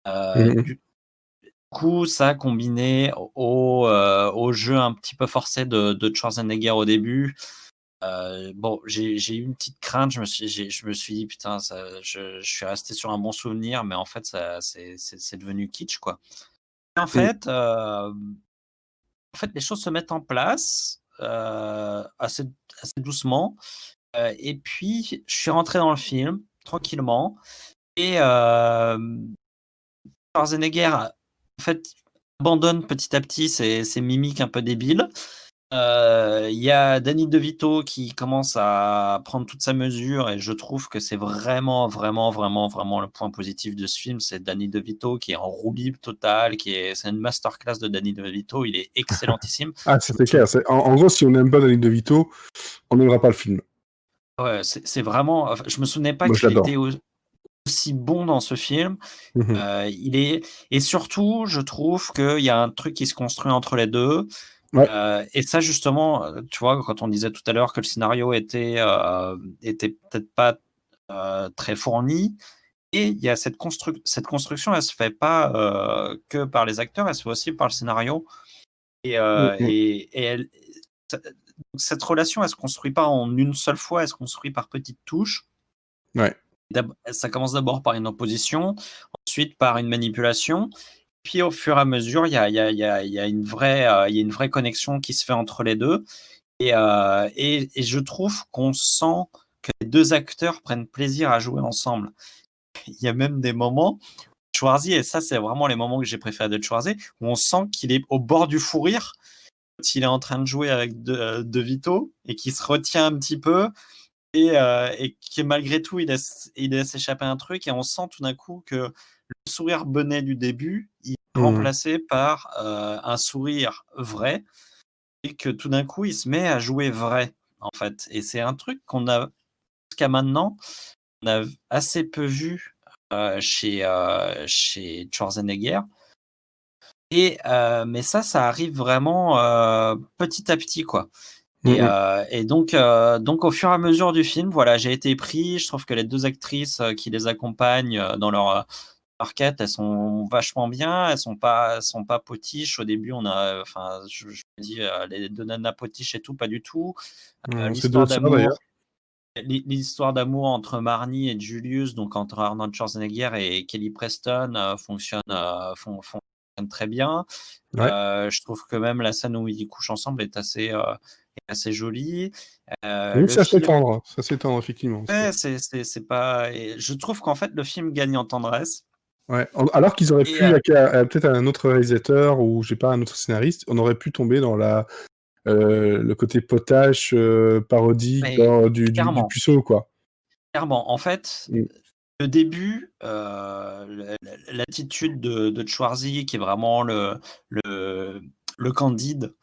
Du coup, ça combiné au jeu un petit peu forcé de Schwarzenegger au début. J'ai eu une petite crainte. Je me suis dit putain, je suis resté sur un bon souvenir, mais en fait, c'est devenu kitsch quoi. Et en fait, les choses se mettent en place assez doucement. Et puis, je suis rentré dans le film tranquillement. Et Schwarzenegger, en fait, abandonne petit à petit ses mimiques un peu débiles. Il y a Danny DeVito qui commence à prendre toute sa mesure, et je trouve que c'est vraiment, vraiment, vraiment, vraiment le point positif de ce film. C'est Danny DeVito qui est en roue libre totale, c'est une masterclass de Danny DeVito. Il est excellentissime. Ah, c'était clair. En gros, si on n'aime pas Danny DeVito, on n'aimera pas le film. Ouais, c'est vraiment. Enfin, je me souvenais pas Moi, qu'il j'adore. était aussi bon dans ce film. Mhm. Et surtout, je trouve qu'il y a un truc qui se construit entre les deux. Ouais. Et ça, justement, tu vois, quand on disait tout à l'heure que le scénario était peut-être pas très fourni, et il y a cette construction, elle se fait pas que par les acteurs, elle se fait aussi par le scénario. Et cette relation, elle se construit pas en une seule fois, elle se construit par petites touches. Ouais. Ça commence d'abord par une opposition, ensuite par une manipulation. Puis au fur et à mesure, il y a une vraie connexion qui se fait entre les deux. Et je trouve qu'on sent que les deux acteurs prennent plaisir à jouer ensemble. Il y a même des moments Schwarzy, et ça, c'est vraiment les moments que j'ai préférés de Schwarzy, où on sent qu'il est au bord du fou rire, quand il est en train de jouer avec De Vito, et qu'il se retient un petit peu, et que malgré tout, il laisse échapper un truc, et on sent tout d'un coup que le sourire benet du début, il est remplacé par un sourire vrai, et que tout d'un coup, il se met à jouer vrai, en fait. Et c'est un truc qu'on a, jusqu'à maintenant, on a assez peu vu chez Schwarzenegger. Mais ça arrive vraiment petit à petit, quoi. Et donc au fur et à mesure du film, voilà, j'ai été pris. Je trouve que les 2 actrices qui les accompagnent dans leur quête, elles sont vachement bien. Elles sont pas potiches. Au début, je me dis les 2 nanas potiches et tout, pas du tout. L'histoire d'amour entre Marnie et Julius, donc entre Arnold Schwarzenegger et Kelly Preston, fonctionne très bien. Je trouve que même la scène où ils couchent ensemble est assez jolie. Oui, ça s'étend, effectivement. Ouais, c'est pas. Et je trouve qu'en fait, le film gagne en tendresse. Ouais. Alors qu'ils auraient pu, peut-être un autre réalisateur ou un autre scénariste, on aurait pu tomber dans le côté potache, parodique du puceau, quoi. Clairement. En fait, le début, l'attitude de Schwarzy, qui est vraiment le Candide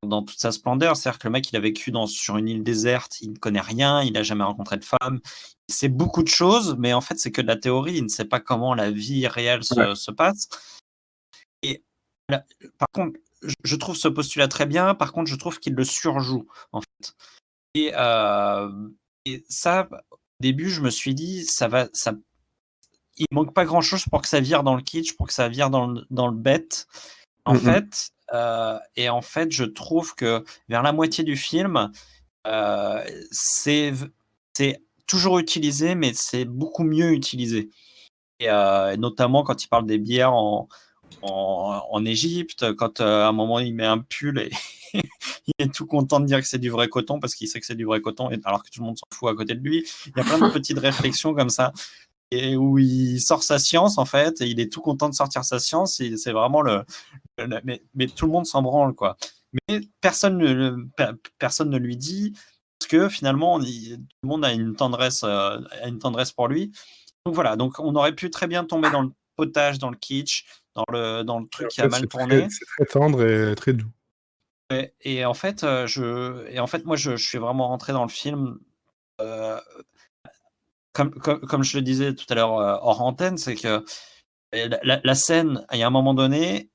dans toute sa splendeur, c'est-à-dire que le mec, il a vécu sur une île déserte, il ne connaît rien, il n'a jamais rencontré de femme, il sait beaucoup de choses, mais en fait, c'est que de la théorie, il ne sait pas comment la vie réelle se passe. Et là, par contre, je trouve ce postulat très bien, par contre, je trouve qu'il le surjoue, en fait. Et ça, au début, je me suis dit, il manque pas grand-chose pour que ça vire dans le kitsch, pour que ça vire dans le bête. En fait, je trouve que vers la moitié du film, c'est toujours utilisé, mais c'est beaucoup mieux utilisé. Et notamment quand il parle des bières en Égypte, quand à un moment il met un pull et il est tout content de dire que c'est du vrai coton parce qu'il sait que c'est du vrai coton, alors que tout le monde s'en fout à côté de lui. Il y a plein de petites réflexions comme ça, et où il sort sa science, en fait, et il est tout content de sortir sa science, et c'est vraiment mais tout le monde s'en branle, quoi. Mais personne ne lui dit, parce que finalement, tout le monde a une tendresse pour lui. Donc voilà, donc on aurait pu très bien tomber dans le potage, dans le kitsch, dans le truc qui a mal tourné. C'est très tendre et très doux. Et en fait, moi, je suis vraiment rentré dans le film. Comme je le disais tout à l'heure hors antenne, c'est que la scène, il y a un moment donné,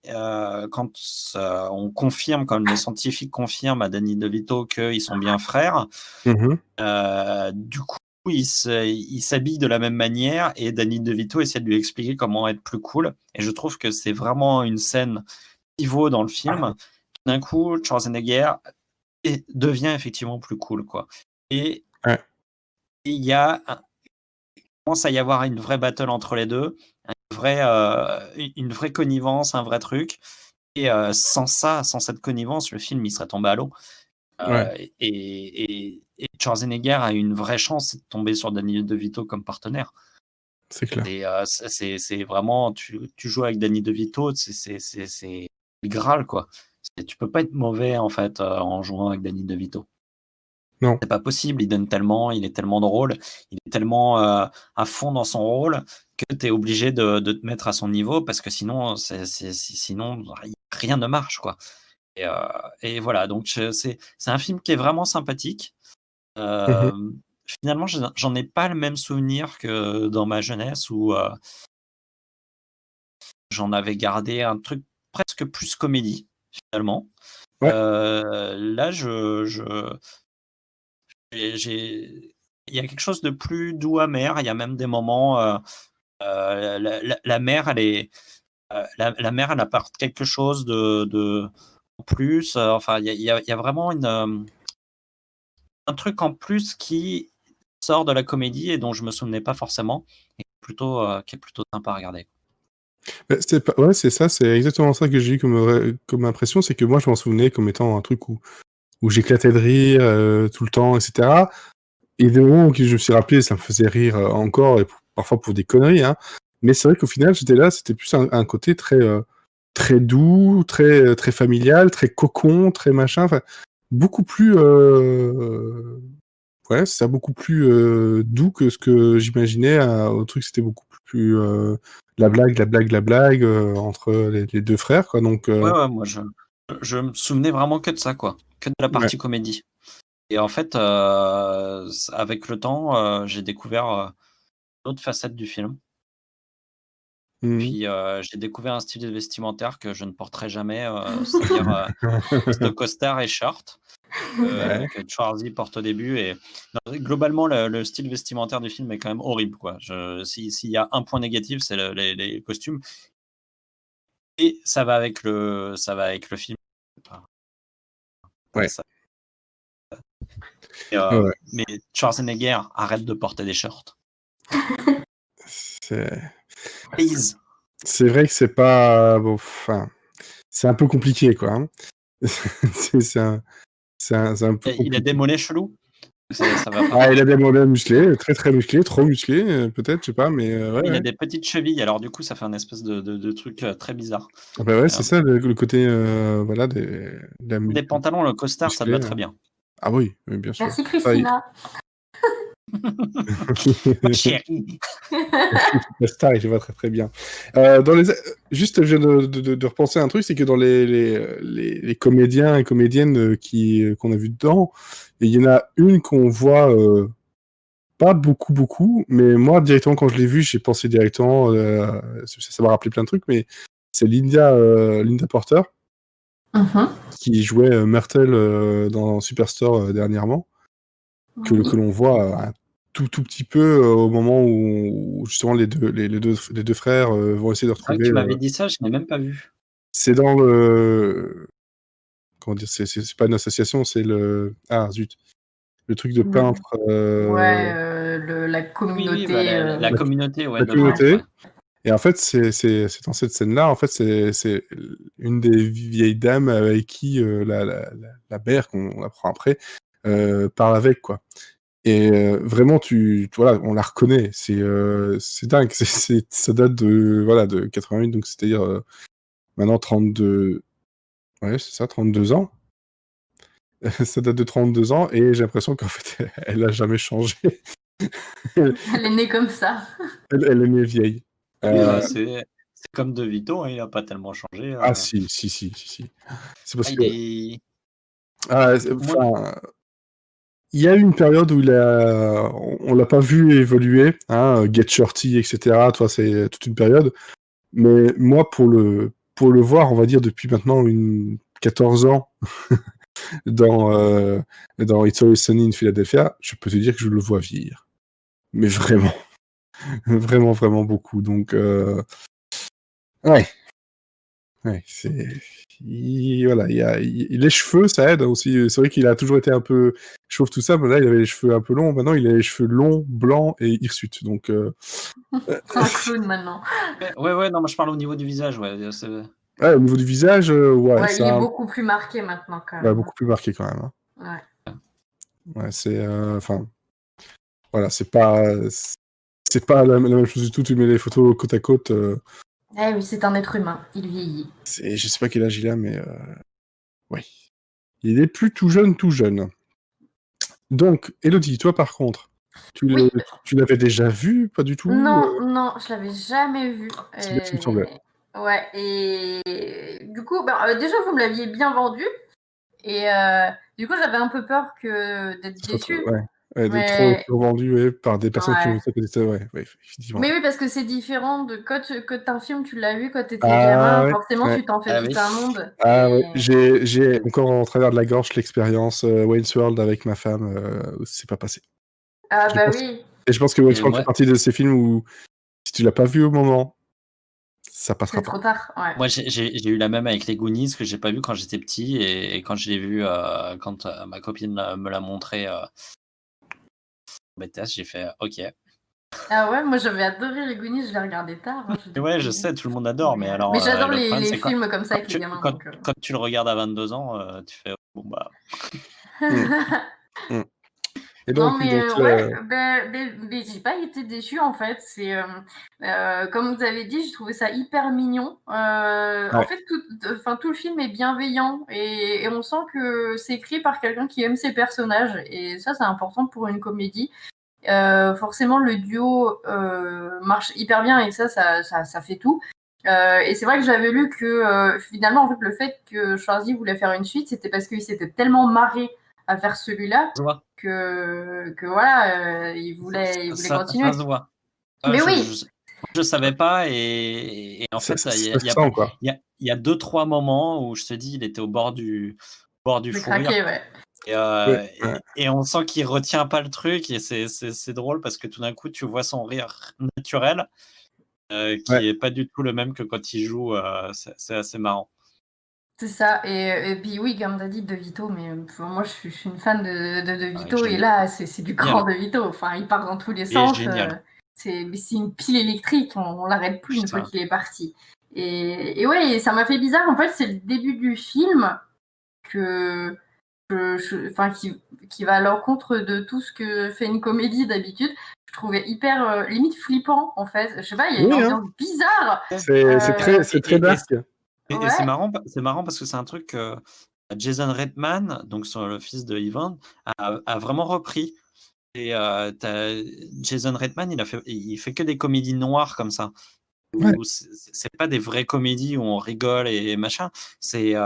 quand on confirme, comme les scientifiques confirment à Danny DeVito qu'ils sont bien frères, du coup, il s'habille de la même manière, et Danny DeVito essaie de lui expliquer comment être plus cool. Et je trouve que c'est vraiment une scène pivot dans le film. D'un coup, Schwarzenegger devient effectivement plus cool, quoi. Et il commence à y avoir une vraie battle entre les deux, une vraie connivence, un vrai truc. Et sans cette connivence, le film il serait tombé à l'eau. Et Schwarzenegger a une vraie chance de tomber sur Danny DeVito comme partenaire. C'est clair. Et c'est vraiment, tu joues avec Danny DeVito, c'est le Graal, quoi. Tu peux pas être mauvais, en fait, en jouant avec Danny DeVito. Non. C'est pas possible, il est tellement drôle, il est tellement à fond dans son rôle que tu es obligé de te mettre à son niveau, parce que sinon rien ne marche, quoi. Et voilà, donc c'est un film qui est vraiment sympathique. Finalement, j'en ai pas le même souvenir que dans ma jeunesse, où j'en avais gardé un truc presque plus comédie, finalement. Là, il y a quelque chose de plus doux amer. Il y a même des moments, la mère, elle apporte quelque chose de en plus. Enfin, il y a vraiment un truc en plus qui sort de la comédie et dont je me souvenais pas forcément, et qui est plutôt sympa à regarder. C'est ça, c'est exactement ça que j'ai eu comme impression, c'est que moi je m'en souvenais comme étant un truc où j'éclatais de rire tout le temps, etc. Et des moments où je me suis rappelé, ça me faisait rire encore, et parfois pour des conneries, hein. Mais c'est vrai qu'au final, j'étais là, c'était plus un côté très, très doux, très, très familial, très cocon, très machin. Enfin, beaucoup plus, ouais, c'est ça, beaucoup plus doux que ce que j'imaginais. Au truc, c'était beaucoup plus la blague entre les deux frères, quoi. Donc, Ouais, moi je me souvenais vraiment que de ça, quoi, que de la partie comédie. Et en fait, avec le temps, j'ai découvert d'autres facettes du film. Puis j'ai découvert un style vestimentaire que je ne porterai jamais, c'est-à-dire veste costard et short que Schwarzy porte au début. Et non, globalement, le style vestimentaire du film est quand même horrible, quoi. S'il y a un point négatif, c'est les costumes. Et ça va avec le film. Ouais. Ça. Ouais. Mais Schwarzenegger, arrête de porter des shorts. Please. C'est vrai que c'est pas bon, enfin, c'est un peu compliqué, quoi. Hein. c'est un peu. Il a des mollets chelous. Ça va pas. Ah, il a des mollets musclés, très très musclés, trop musclés, peut-être, je sais pas, mais ouais. Il a des petites chevilles, alors du coup, ça fait un espèce de truc très bizarre. Ah bah ouais, c'est ça le côté, voilà, des pantalons, le costard, ça te va très bien. Ah oui, bien sûr. Merci Christina. Chérie. La star, il va très très bien. Juste, je viens de repenser à un truc, c'est que dans les comédiens et comédiennes qu'on a vu dedans, il y en a une qu'on voit pas beaucoup, mais moi, directement, quand je l'ai vue, j'ai pensé directement, ça m'a rappelé plein de trucs, mais c'est Linda Porter, qui jouait Myrtle dans Superstore dernièrement, que l'on voit un tout petit peu au moment où justement les deux frères vont essayer de retrouver. Tu m'avais dit ça, je n'ai même pas vu. C'est dans le, comment dire, c'est pas une association, c'est le le truc de peintre. La communauté. Oui, la communauté, ouais. La communauté. Et en fait, c'est dans cette scène-là, en fait, c'est une des vieilles dames avec qui la mère qu'on apprend après parle avec, quoi. Et vraiment, voilà, on la reconnaît. C'est dingue. Ça date de 88, donc c'est-à-dire maintenant 32. Ouais, c'est ça, 32 ans. Ça date de 32 ans et j'ai l'impression qu'en fait, elle a jamais changé. Elle est née comme ça. Elle est née vieille. C'est comme De Vito, hein, il n'a pas tellement changé. Ah si. C'est parce que. Il y a eu une période où on l'a pas vu évoluer, hein, Get Shorty, etc. Toi, c'est toute une période. Mais moi, pour le voir, on va dire depuis maintenant 14 ans dans It's Always Sunny in Philadelphia, je peux te dire que je le vois vieillir. Mais vraiment, vraiment beaucoup. Donc, ouais, voilà, les cheveux, ça aide aussi. C'est vrai qu'il a toujours été un peu chauve, tout ça, mais là, il avait les cheveux un peu longs. Maintenant, il a les cheveux longs, blancs et hirsutes. Donc, c'est un clown maintenant. Ouais, non, moi je parle au niveau du visage, ouais. Ouais, au niveau du visage, il est beaucoup plus marqué maintenant, quand même. Ouais, beaucoup plus marqué, quand même. Hein. Ouais, c'est... Enfin... voilà, c'est pas la même chose du tout. Tu mets les photos côte à côte... oui, c'est un être humain. Il vieillit. Je sais pas quel âge il a, mais... oui. Il est plus tout jeune. Donc, Elodie, toi, par contre, tu l'avais déjà vu, pas du tout? Non, je l'avais jamais vu. C'est bien ce qui me semblait. Ouais, et du coup, déjà, vous me l'aviez bien vendu. Et du coup, j'avais un peu peur d'être déçue. D'être trop vendu par des personnes qui ont vu ça peut-être. Ouais, effectivement. Mais oui, parce que c'est différent de quand un film, tu l'as vu quand t'étais gamin, forcément, tu t'en fais tout un monde. J'ai encore en travers de la gorge l'expérience Wayne's World avec ma femme, c'est pas passé. Oui. Et je pense que Wayne's World fait partie de ces films où si tu l'as pas vu au moment, ça passera pas. C'est trop tard, ouais. Moi, j'ai eu la même avec les Goonies que j'ai pas vu quand j'étais petit et quand je l'ai vu, quand ma copine me l'a montré BTS, j'ai fait OK. Ah ouais, moi j'avais adoré les Goonies, je l'ai regardé tard. Ouais, je sais, tout le monde adore, mais alors. Mais j'adore les films comme ça avec les gamins. Quand tu le regardes à 22 ans, tu fais bon bah. Et Non, donc, mais donc ouais, mais j'ai pas été déçue en fait. C'est comme vous avez dit, j'ai trouvé ça hyper mignon. En ouais. fait, tout le film est bienveillant et on sent que c'est écrit par quelqu'un qui aime ses personnages. Et ça, c'est important pour une comédie. Forcément, le duo marche hyper bien et ça fait tout. Et c'est vrai que j'avais lu que finalement, en fait, le fait que Schwarzy voulait faire une suite, c'était parce qu'il s'était tellement marré à faire celui-là Ça se voit. que voilà, il voulait continuer. Ça se voit. Mais oui, Je savais pas et en fait, Ça il se sent, quoi. y a 2-3 moments où je te dis, il était au bord du j'ai fou rire craqué, ouais. Ouais, ouais. et on sent qu'il retient pas le truc et c'est drôle parce que tout d'un coup, tu vois son rire naturel Ouais. qui est pas du tout le même que quand il joue. C'est assez marrant. C'est ça. Et puis oui, comme tu as dit, De Vito, mais moi je suis une fan de Ouais, Vito et génial. là c'est du grand De Vito. Enfin, il part dans tous les Il est sens. génial. C'est une pile électrique, on l'arrête plus une fois Putain. qu'il est parti. Et ouais, ça m'a fait bizarre. En fait, c'est le début du film qui va à l'encontre de tout ce que fait une comédie d'habitude. Je trouvais hyper limite flippant en fait. Je sais pas, il y a une Oui, hein. ambiance bizarre. C'est très dark. Et Ouais. c'est marrant parce que c'est un truc que Jason Reitman, donc le fils de Ivan, a vraiment repris. Et Jason Reitman, il fait que des comédies noires comme ça. Ouais. Où c'est pas des vraies comédies où on rigole et machin. C'est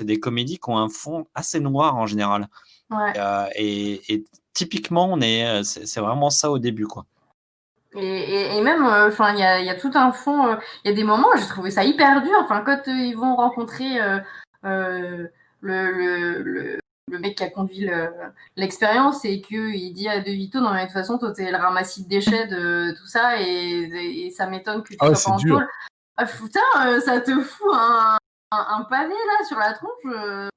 des comédies qui ont un fond assez noir en général. Ouais. Et typiquement, c'est vraiment ça au début, quoi. Et même, enfin, il y a tout un fond. Il y a des moments, j'ai trouvé ça hyper dur. Enfin, quand ils vont rencontrer le mec qui a conduit l'expérience et qu'il dit à De Vito, non mais de toute façon, toi t'es le ramassis de déchets de tout ça et ça m'étonne que tu sois c'est pas en dur. tôle. Ah, putain, ça te fout un pavé là sur la tronche.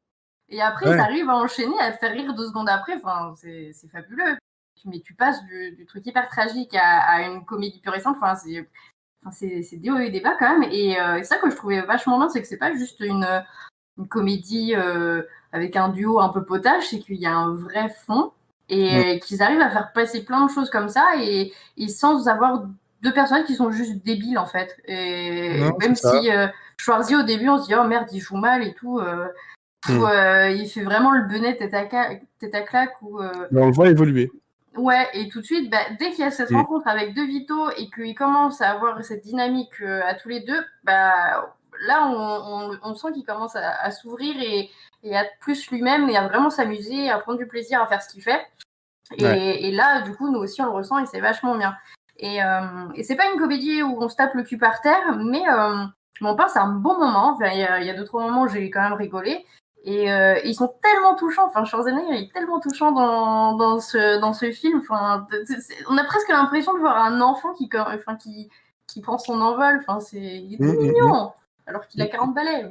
Et après, Ouais. ils arrivent à enchaîner, à te faire rire 2 secondes après. Enfin, c'est fabuleux. Mais tu passes du truc hyper tragique à une comédie pure et simple. Enfin, c'est des hauts et des bas quand même. Et c'est ça que je trouvais vachement bien, c'est que c'est pas juste une comédie avec un duo un peu potache, c'est qu'il y a un vrai fond et qu'ils arrivent à faire passer plein de choses comme ça et sans avoir 2 personnages qui sont juste débiles en fait. Et Non, même c'est ça. si Schwarzy au début on se dit oh merde il joue mal et tout. Il fait vraiment le benet tête à claque ou Mais on le voit évoluer. ouais, et tout de suite, dès qu'il y a cette rencontre avec De Vito et qu'il commence à avoir cette dynamique à tous les deux, là, on sent qu'il commence à s'ouvrir et à être plus lui-même et à vraiment s'amuser, à prendre du plaisir à faire ce qu'il fait. Et là, du coup, nous aussi, on le ressent et c'est vachement bien. Et c'est pas une comédie où on se tape le cul par terre, mais on passe un bon moment. Enfin, il y a 2-3 moments où j'ai quand même rigolé. Et ils sont tellement touchants. Enfin, Schwarzenegger est tellement touchant dans ce film. Enfin, on a presque l'impression de voir un enfant qui prend son envol. Enfin, il est tout mignon. Alors qu'il a 40 balais,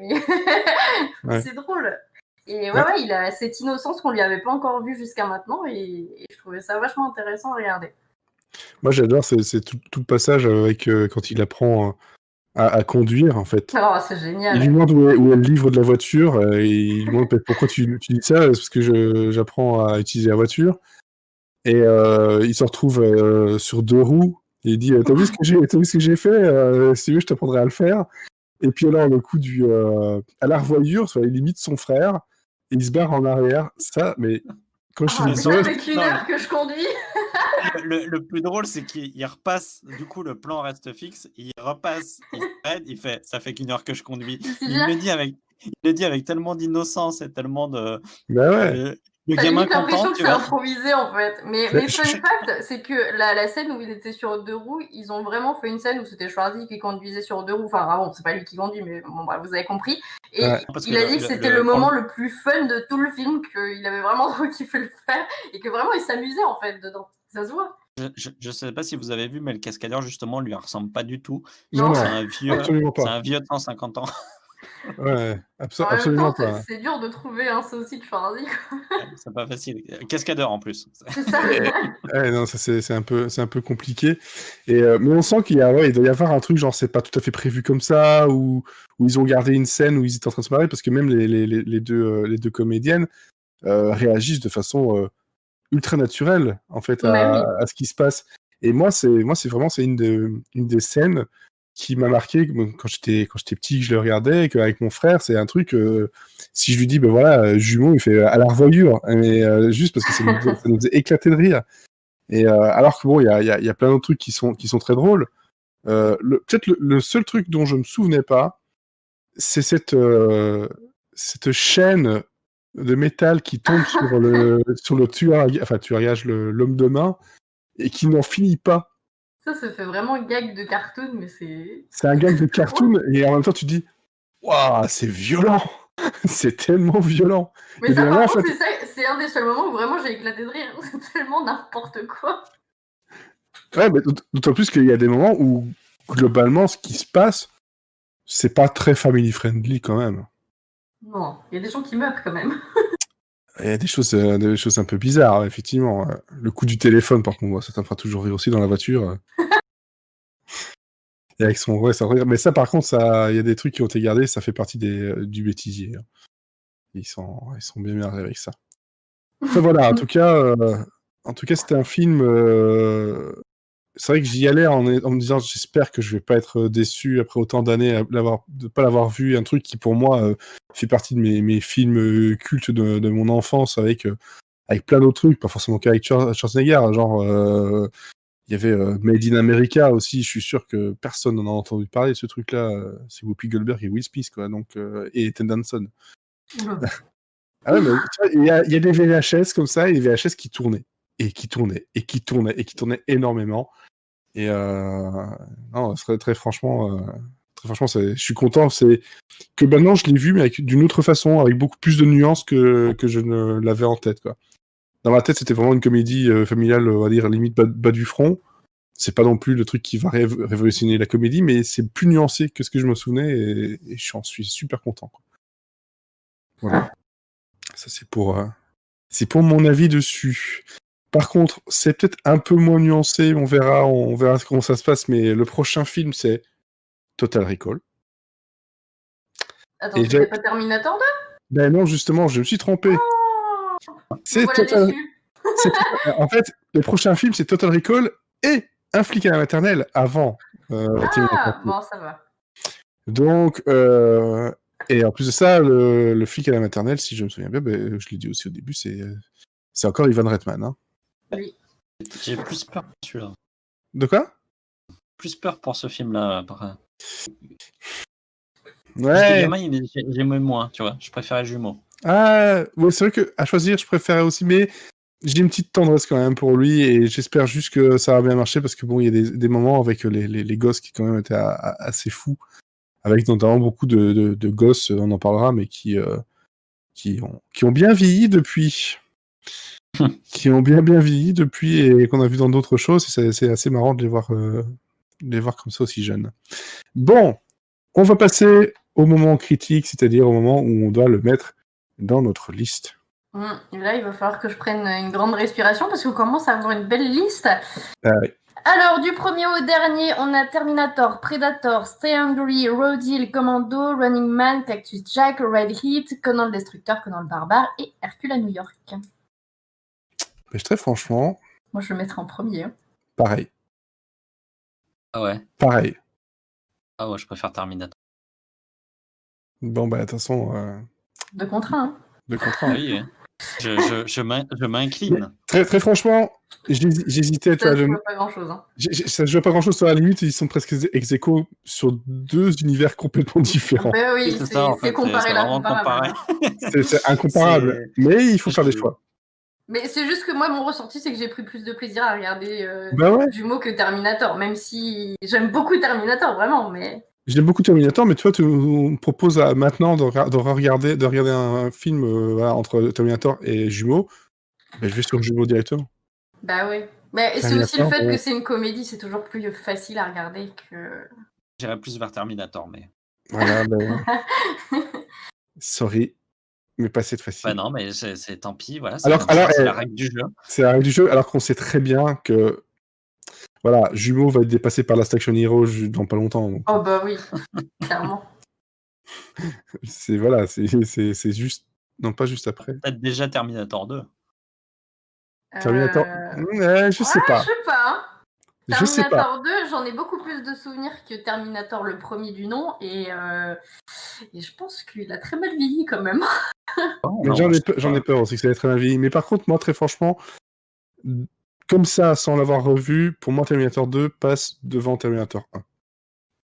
mais c'est drôle. Et ouais, il a cette innocence qu'on lui avait pas encore vue jusqu'à maintenant. Et je trouvais ça vachement intéressant à regarder. Moi, j'adore, c'est tout le passage avec quand il apprend à conduire, en fait. Oh, c'est génial. Il lui demande où est le livre de la voiture, et il lui demande pourquoi tu dis ça, c'est parce que j'apprends à utiliser la voiture. Et il se retrouve sur 2 roues, et il dit t'as vu ce que j'ai fait, si tu veux, je t'apprendrai à le faire. Et puis alors, le coup à la revoyure, il limite son frère, et il se barre en arrière. Ça, mais quand je dis ça, avec 1 heure que je conduis. Le plus drôle, c'est qu'il repasse, du coup, le plan reste fixe, il repasse, il s'arrête, il fait ça fait qu'1 heure que je conduis. Il le dit avec tellement d'innocence et tellement de. Bah ouais. Le T'as gamin limite l'impression content, que tu c'est vois. improvisé en fait. Mais fun fact, c'est que la scène où il était sur 2 roues, ils ont vraiment fait une scène où c'était Schwarzy qui conduisait sur 2 roues. Enfin, bon, c'est pas lui qui conduit, mais bon, bref, vous avez compris. Et il a dit que c'était le moment le plus fun de tout le film, qu'il avait vraiment trop kiffé le faire et que vraiment il s'amusait en fait dedans. Ça se voit. Je sais pas si vous avez vu, mais le cascadeur justement lui ressemble pas du tout. Non, c'est un vieux de 150 ans. Ouais, En même absolument temps, pas. c'est dur de trouver un sosie de Schwarzy. C'est pas facile. Cascadeur en plus. C'est ça. Non, ça c'est un peu compliqué. Et mais on sent il doit y avoir un truc genre c'est pas tout à fait prévu comme ça, ou ils ont gardé une scène où ils étaient en train de se marrer, parce que même les deux comédiennes réagissent de façon ultra naturel en fait Ouais, oui. à ce qui se passe. Et moi, c'est vraiment une des scènes qui m'a marqué quand j'étais petit, que je le regardais, et qu'avec mon frère, c'est un truc. Si je lui dis, ben voilà, jumeau, il fait à la revoyure, mais juste parce que ça nous faisait éclater de rire. Et alors que bon, il y a plein d'autres trucs qui sont très drôles. Peut-être le seul truc dont je me souvenais pas, c'est cette chaîne de métal qui tombe sur le tueur, enfin tueur à gage, l'homme de main, et qui n'en finit pas. Ça fait vraiment gag de cartoon, mais c'est... C'est un gag de cartoon, et en même temps tu dis, waouh, c'est violent, c'est tellement violent. Mais Et ça, bien par là, en contre, fait, c'est un des seuls moments où vraiment j'ai éclaté de rire. C'est tellement n'importe quoi. ouais, mais d'autant plus qu'il y a des moments où globalement ce qui se passe, c'est pas très family friendly quand même. Non, il y a des gens qui meurent quand même. Il y a des choses un peu bizarres, effectivement. Le coup du téléphone, par contre, ça me fera toujours rire aussi dans la voiture. Et avec son rire. Mais ça, par contre, il y a des trucs qui ont été gardés, ça fait partie du bêtisier. Ils sont bien énervés avec ça. Enfin, voilà, en tout cas, c'était un film. C'est vrai que j'y allais en me disant, j'espère que je vais pas être déçu après autant d'années de pas l'avoir vu. Un truc qui, pour moi, fait partie de mes films cultes de mon enfance, avec plein d'autres trucs, pas forcément qu'avec Schwarzenegger. Genre, il y avait Made in America aussi. Je suis sûr que personne n'en a entendu parler de ce truc-là. C'est Whoopi Goldberg et Will Smith, quoi. Donc, et Ted Danson. Ah ouais, mais tu vois, il y a des VHS comme ça, et des VHS qui tournaient. Et qui tournaient, et qui tournaient, et qui tournaient énormément. Et non, très franchement, je suis content. C'est que maintenant je l'ai vu, mais d'une autre façon, avec beaucoup plus de nuances que je ne l'avais en tête, quoi. Dans ma tête, c'était vraiment une comédie familiale, on va dire, limite bas du front. C'est pas non plus le truc qui va révolutionner la comédie, mais c'est plus nuancé que ce que je me souvenais, et j'en suis super content, quoi. Voilà. Ça, c'est pour mon avis dessus. Par contre, c'est peut-être un peu moins nuancé, on verra comment ça se passe, mais le prochain film, c'est Total Recall. Attends, Et c'était pas Terminator 2? Ben non, justement, je me suis trompé. C'est Voilà Total... déçu. En fait, le prochain film, c'est Total Recall et Un flic à la maternelle avant. Ah, bon, ça va. Donc, et en plus de ça, le flic à la maternelle, si je me souviens bien, ben, je l'ai dit aussi au début, c'est encore Ivan Reitman. Hein. Oui. J'ai plus peur pour celui-là. De quoi? Plus peur pour ce film-là. Ouais. Gamin, j'aimais moins, tu vois. Je préférais Jumeau. Ah, ouais, c'est vrai qu'à choisir, je préférais aussi, mais j'ai une petite tendresse quand même pour lui, et j'espère juste que ça va bien marcher, parce que bon, il y a des moments avec les gosses qui quand même étaient assez fous, avec notamment beaucoup de gosses, on en parlera, mais qui ont bien vieilli depuis. Qui ont bien vieilli depuis, et qu'on a vu dans d'autres choses, et c'est assez marrant de les voir comme ça aussi jeunes. Bon, on va passer au moment critique, c'est-à-dire au moment où on doit le mettre dans notre liste. Et là, il va falloir que je prenne une grande respiration parce qu'on commence à avoir une belle liste. Ah oui. Alors, du premier au dernier, on a Terminator, Predator, Stay Hungry, Road Hill, Commando, Running Man, Cactus Jack, Red Heat, Conan le Destructeur, Conan le Barbare et Hercule à New York. Mais très franchement... Moi, je le mettrai en premier. Pareil. Ah ouais. Pareil. Ah ouais, je préfère Terminator. Bon, bah, de toute façon... De contrat, hein. De contrat. Oui, je m'incline. Très, très franchement, j'hésitais. Ça ne joue pas grand-chose. Hein. Ça ne joue pas grand-chose sur la limite, ils sont presque ex-aequo sur deux univers complètement différents. Ben oui, c'est comparer l'incomparable. C'est incomparable, mais il faut faire des choix. Mais c'est juste que moi, mon ressenti, c'est que j'ai pris plus de plaisir à regarder Jumeau que Terminator, même si j'aime beaucoup Terminator, vraiment, mais... J'aime beaucoup Terminator, mais tu vois, tu me proposes maintenant de regarder un film entre Terminator et Jumeau, ben, je vais sur Jumeau directement. Bah oui. Mais c'est aussi le fait que c'est une comédie, c'est toujours plus facile à regarder que... J'irais plus vers Terminator, mais... Voilà, ben... Sorry. Mais pas cette fois-ci. Bah non, mais c'est tant pis, voilà. C'est la règle du jeu. C'est la règle du jeu, alors qu'on sait très bien que voilà, Jumeau va être dépassé par Last Action Hero dans pas longtemps. Donc... Oh bah oui, clairement. C'est juste... Non, pas juste après. Peut-être déjà Terminator 2. Terminator. Je sais pas. Je sais pas. Hein. Je sais pas. Terminator 2, j'en ai beaucoup plus de souvenirs que Terminator le premier du nom, et je pense qu'il a très mal vieilli quand même. Mais j'en ai peur aussi que ça va être un avis. Mais par contre, moi, très franchement, comme ça, sans l'avoir revu, pour moi, Terminator 2 passe devant Terminator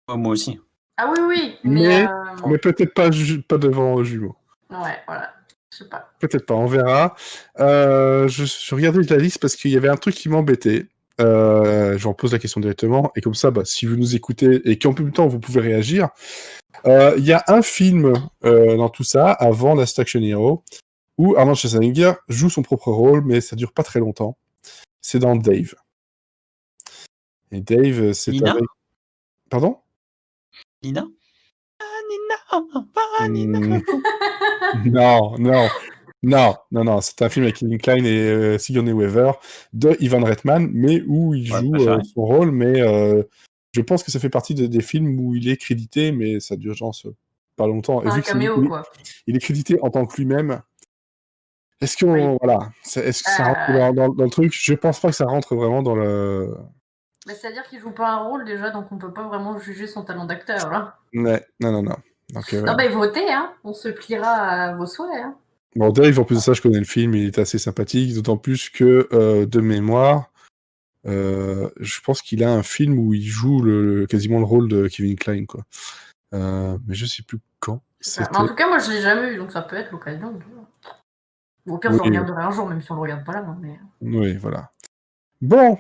1. Moi aussi. Ah oui, Mais bon. peut-être pas devant Jumeaux. Ouais, voilà. Je sais pas. Peut-être pas, on verra. Je regardais la liste parce qu'il y avait un truc qui m'embêtait. Je repose la question directement. Et comme ça, si vous nous écoutez et qu'en même temps vous pouvez réagir, il y a un film dans tout ça, avant Last Action Hero, où Arnold Schwarzenegger joue son propre rôle, mais ça dure pas très longtemps. C'est dans Dave. Et Dave, c'est Nina avec... Pardon? Nina? Nina. Non, c'est un film avec Kevin Kline et Sigourney Weaver de Ivan Reitman, mais où il joue son rôle, mais je pense que ça fait partie des films où il est crédité, mais ça dure genre pas longtemps. Et un vu caméo, quoi. Il est crédité en tant que lui-même. Est-ce que ça rentre dans le truc? Je pense pas que ça rentre vraiment dans le... C'est-à-dire qu'il joue pas un rôle déjà, donc on peut pas vraiment juger son talent d'acteur, là. Ouais, non. Donc, votez, hein. On se pliera à vos souhaits, hein. Bon, Dave, en plus de ça, je connais le film, il est assez sympathique, d'autant plus que, de mémoire, je pense qu'il a un film où il joue quasiment le rôle de Kevin Kline, quoi. Mais je sais plus quand. Mais en tout cas, moi, je l'ai jamais eu, donc ça peut être l'occasion. Au pire, je le regarderai un jour, même si on le regarde pas là. Mais... Oui, voilà. Bon.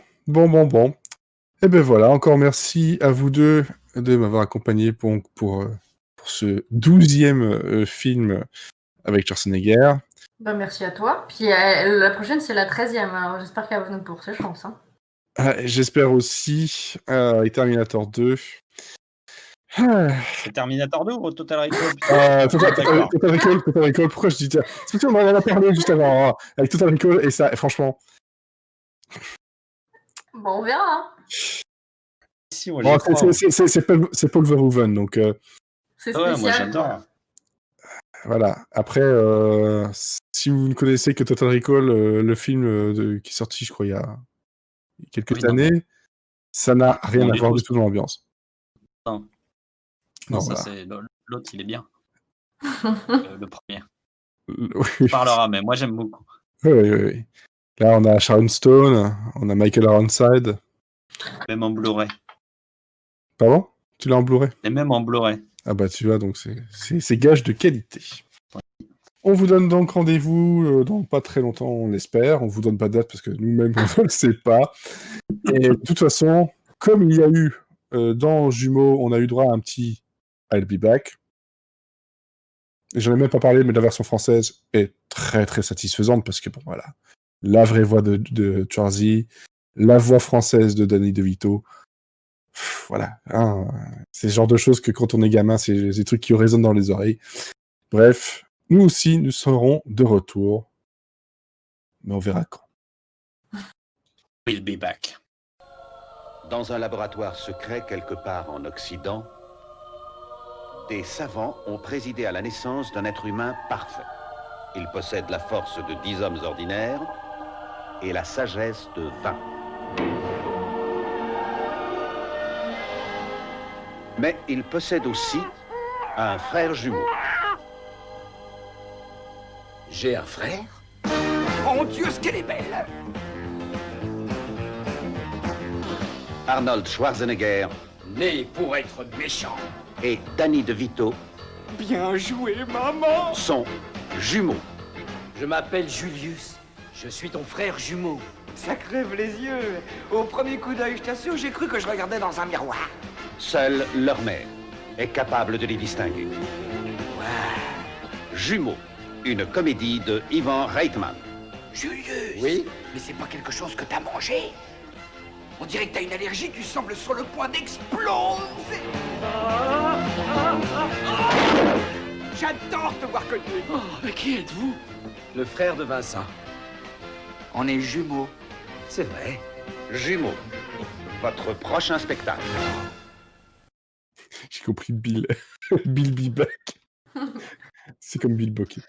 Et ben voilà, encore merci à vous deux de m'avoir accompagné pour ce 12e film avec Schwarzenegger. Merci à toi. Puis la prochaine, c'est la 13e. Alors j'espère qu'elle va venir pour ses chances. Hein. J'espère aussi. Et Terminator 2. C'est Terminator 2 ou Total Recall? Total Recall, pourquoi je dis ça? C'est parce qu'on en a parlé juste avant, hein, avec Total Recall, et ça, franchement... Bon, on verra. Hein. Si, moi, c'est Paul Verhoeven, donc... C'est spécial. Moi, j'adore. Voilà. Après, si vous ne connaissez que Total Recall, le film qui est sorti, je crois, il y a quelques années, ça n'a rien à voir du tout dans l'ambiance. Non, ça, c'est... L'autre, il est bien. Le premier. On parlera, mais moi, j'aime beaucoup. Oui. Là, on a Sharon Stone, on a Michael Ironside. Même en Blu-ray. Pardon? Tu l'as en Blu-ray? Et même en Blu-ray. Ah bah tu vois, donc c'est gage de qualité. Ouais. On vous donne donc rendez-vous dans pas très longtemps, on l'espère. On vous donne pas de date parce que nous-mêmes, on ne le sait pas. Et de toute façon, comme il y a eu dans Jumeaux, on a eu droit à un petit I'll Be Back. Et j'en ai même pas parlé, mais la version française est très très satisfaisante parce que bon voilà, la vraie voix de Schwarzy, la voix française de Danny DeVito. Voilà, hein, c'est le genre de choses que quand on est gamin, c'est des trucs qui résonnent dans les oreilles. Bref, nous aussi, nous serons de retour. Mais on verra quand. We'll be back. Dans un laboratoire secret quelque part en Occident, des savants ont présidé à la naissance d'un être humain parfait. Il possède la force de 10 hommes ordinaires et la sagesse de 20. Mais il possède aussi un frère jumeau. J'ai un frère? Mon Dieu, ce qu'elle est belle! Arnold Schwarzenegger. Né pour être méchant. Et Danny DeVito. Bien joué, maman! Sont jumeaux. Je m'appelle Julius. Je suis ton frère jumeau. Ça crève les yeux. Au premier coup d'œil, je t'assure, j'ai cru que je regardais dans un miroir. Seule leur mère est capable de les distinguer. Wow. Jumeaux, une comédie de Ivan Reitman. Julius! Oui? Mais c'est pas quelque chose que t'as mangé? On dirait que t'as une allergie, tu sembles sur le point d'exploser! J'adore te voir connu! Oh, mais qui êtes-vous? Le frère de Vincent. On est jumeaux. C'est vrai. Jumeaux. Votre prochain spectacle. J'ai compris Bill. Bill Be Back. C'est comme Bill Bokeh.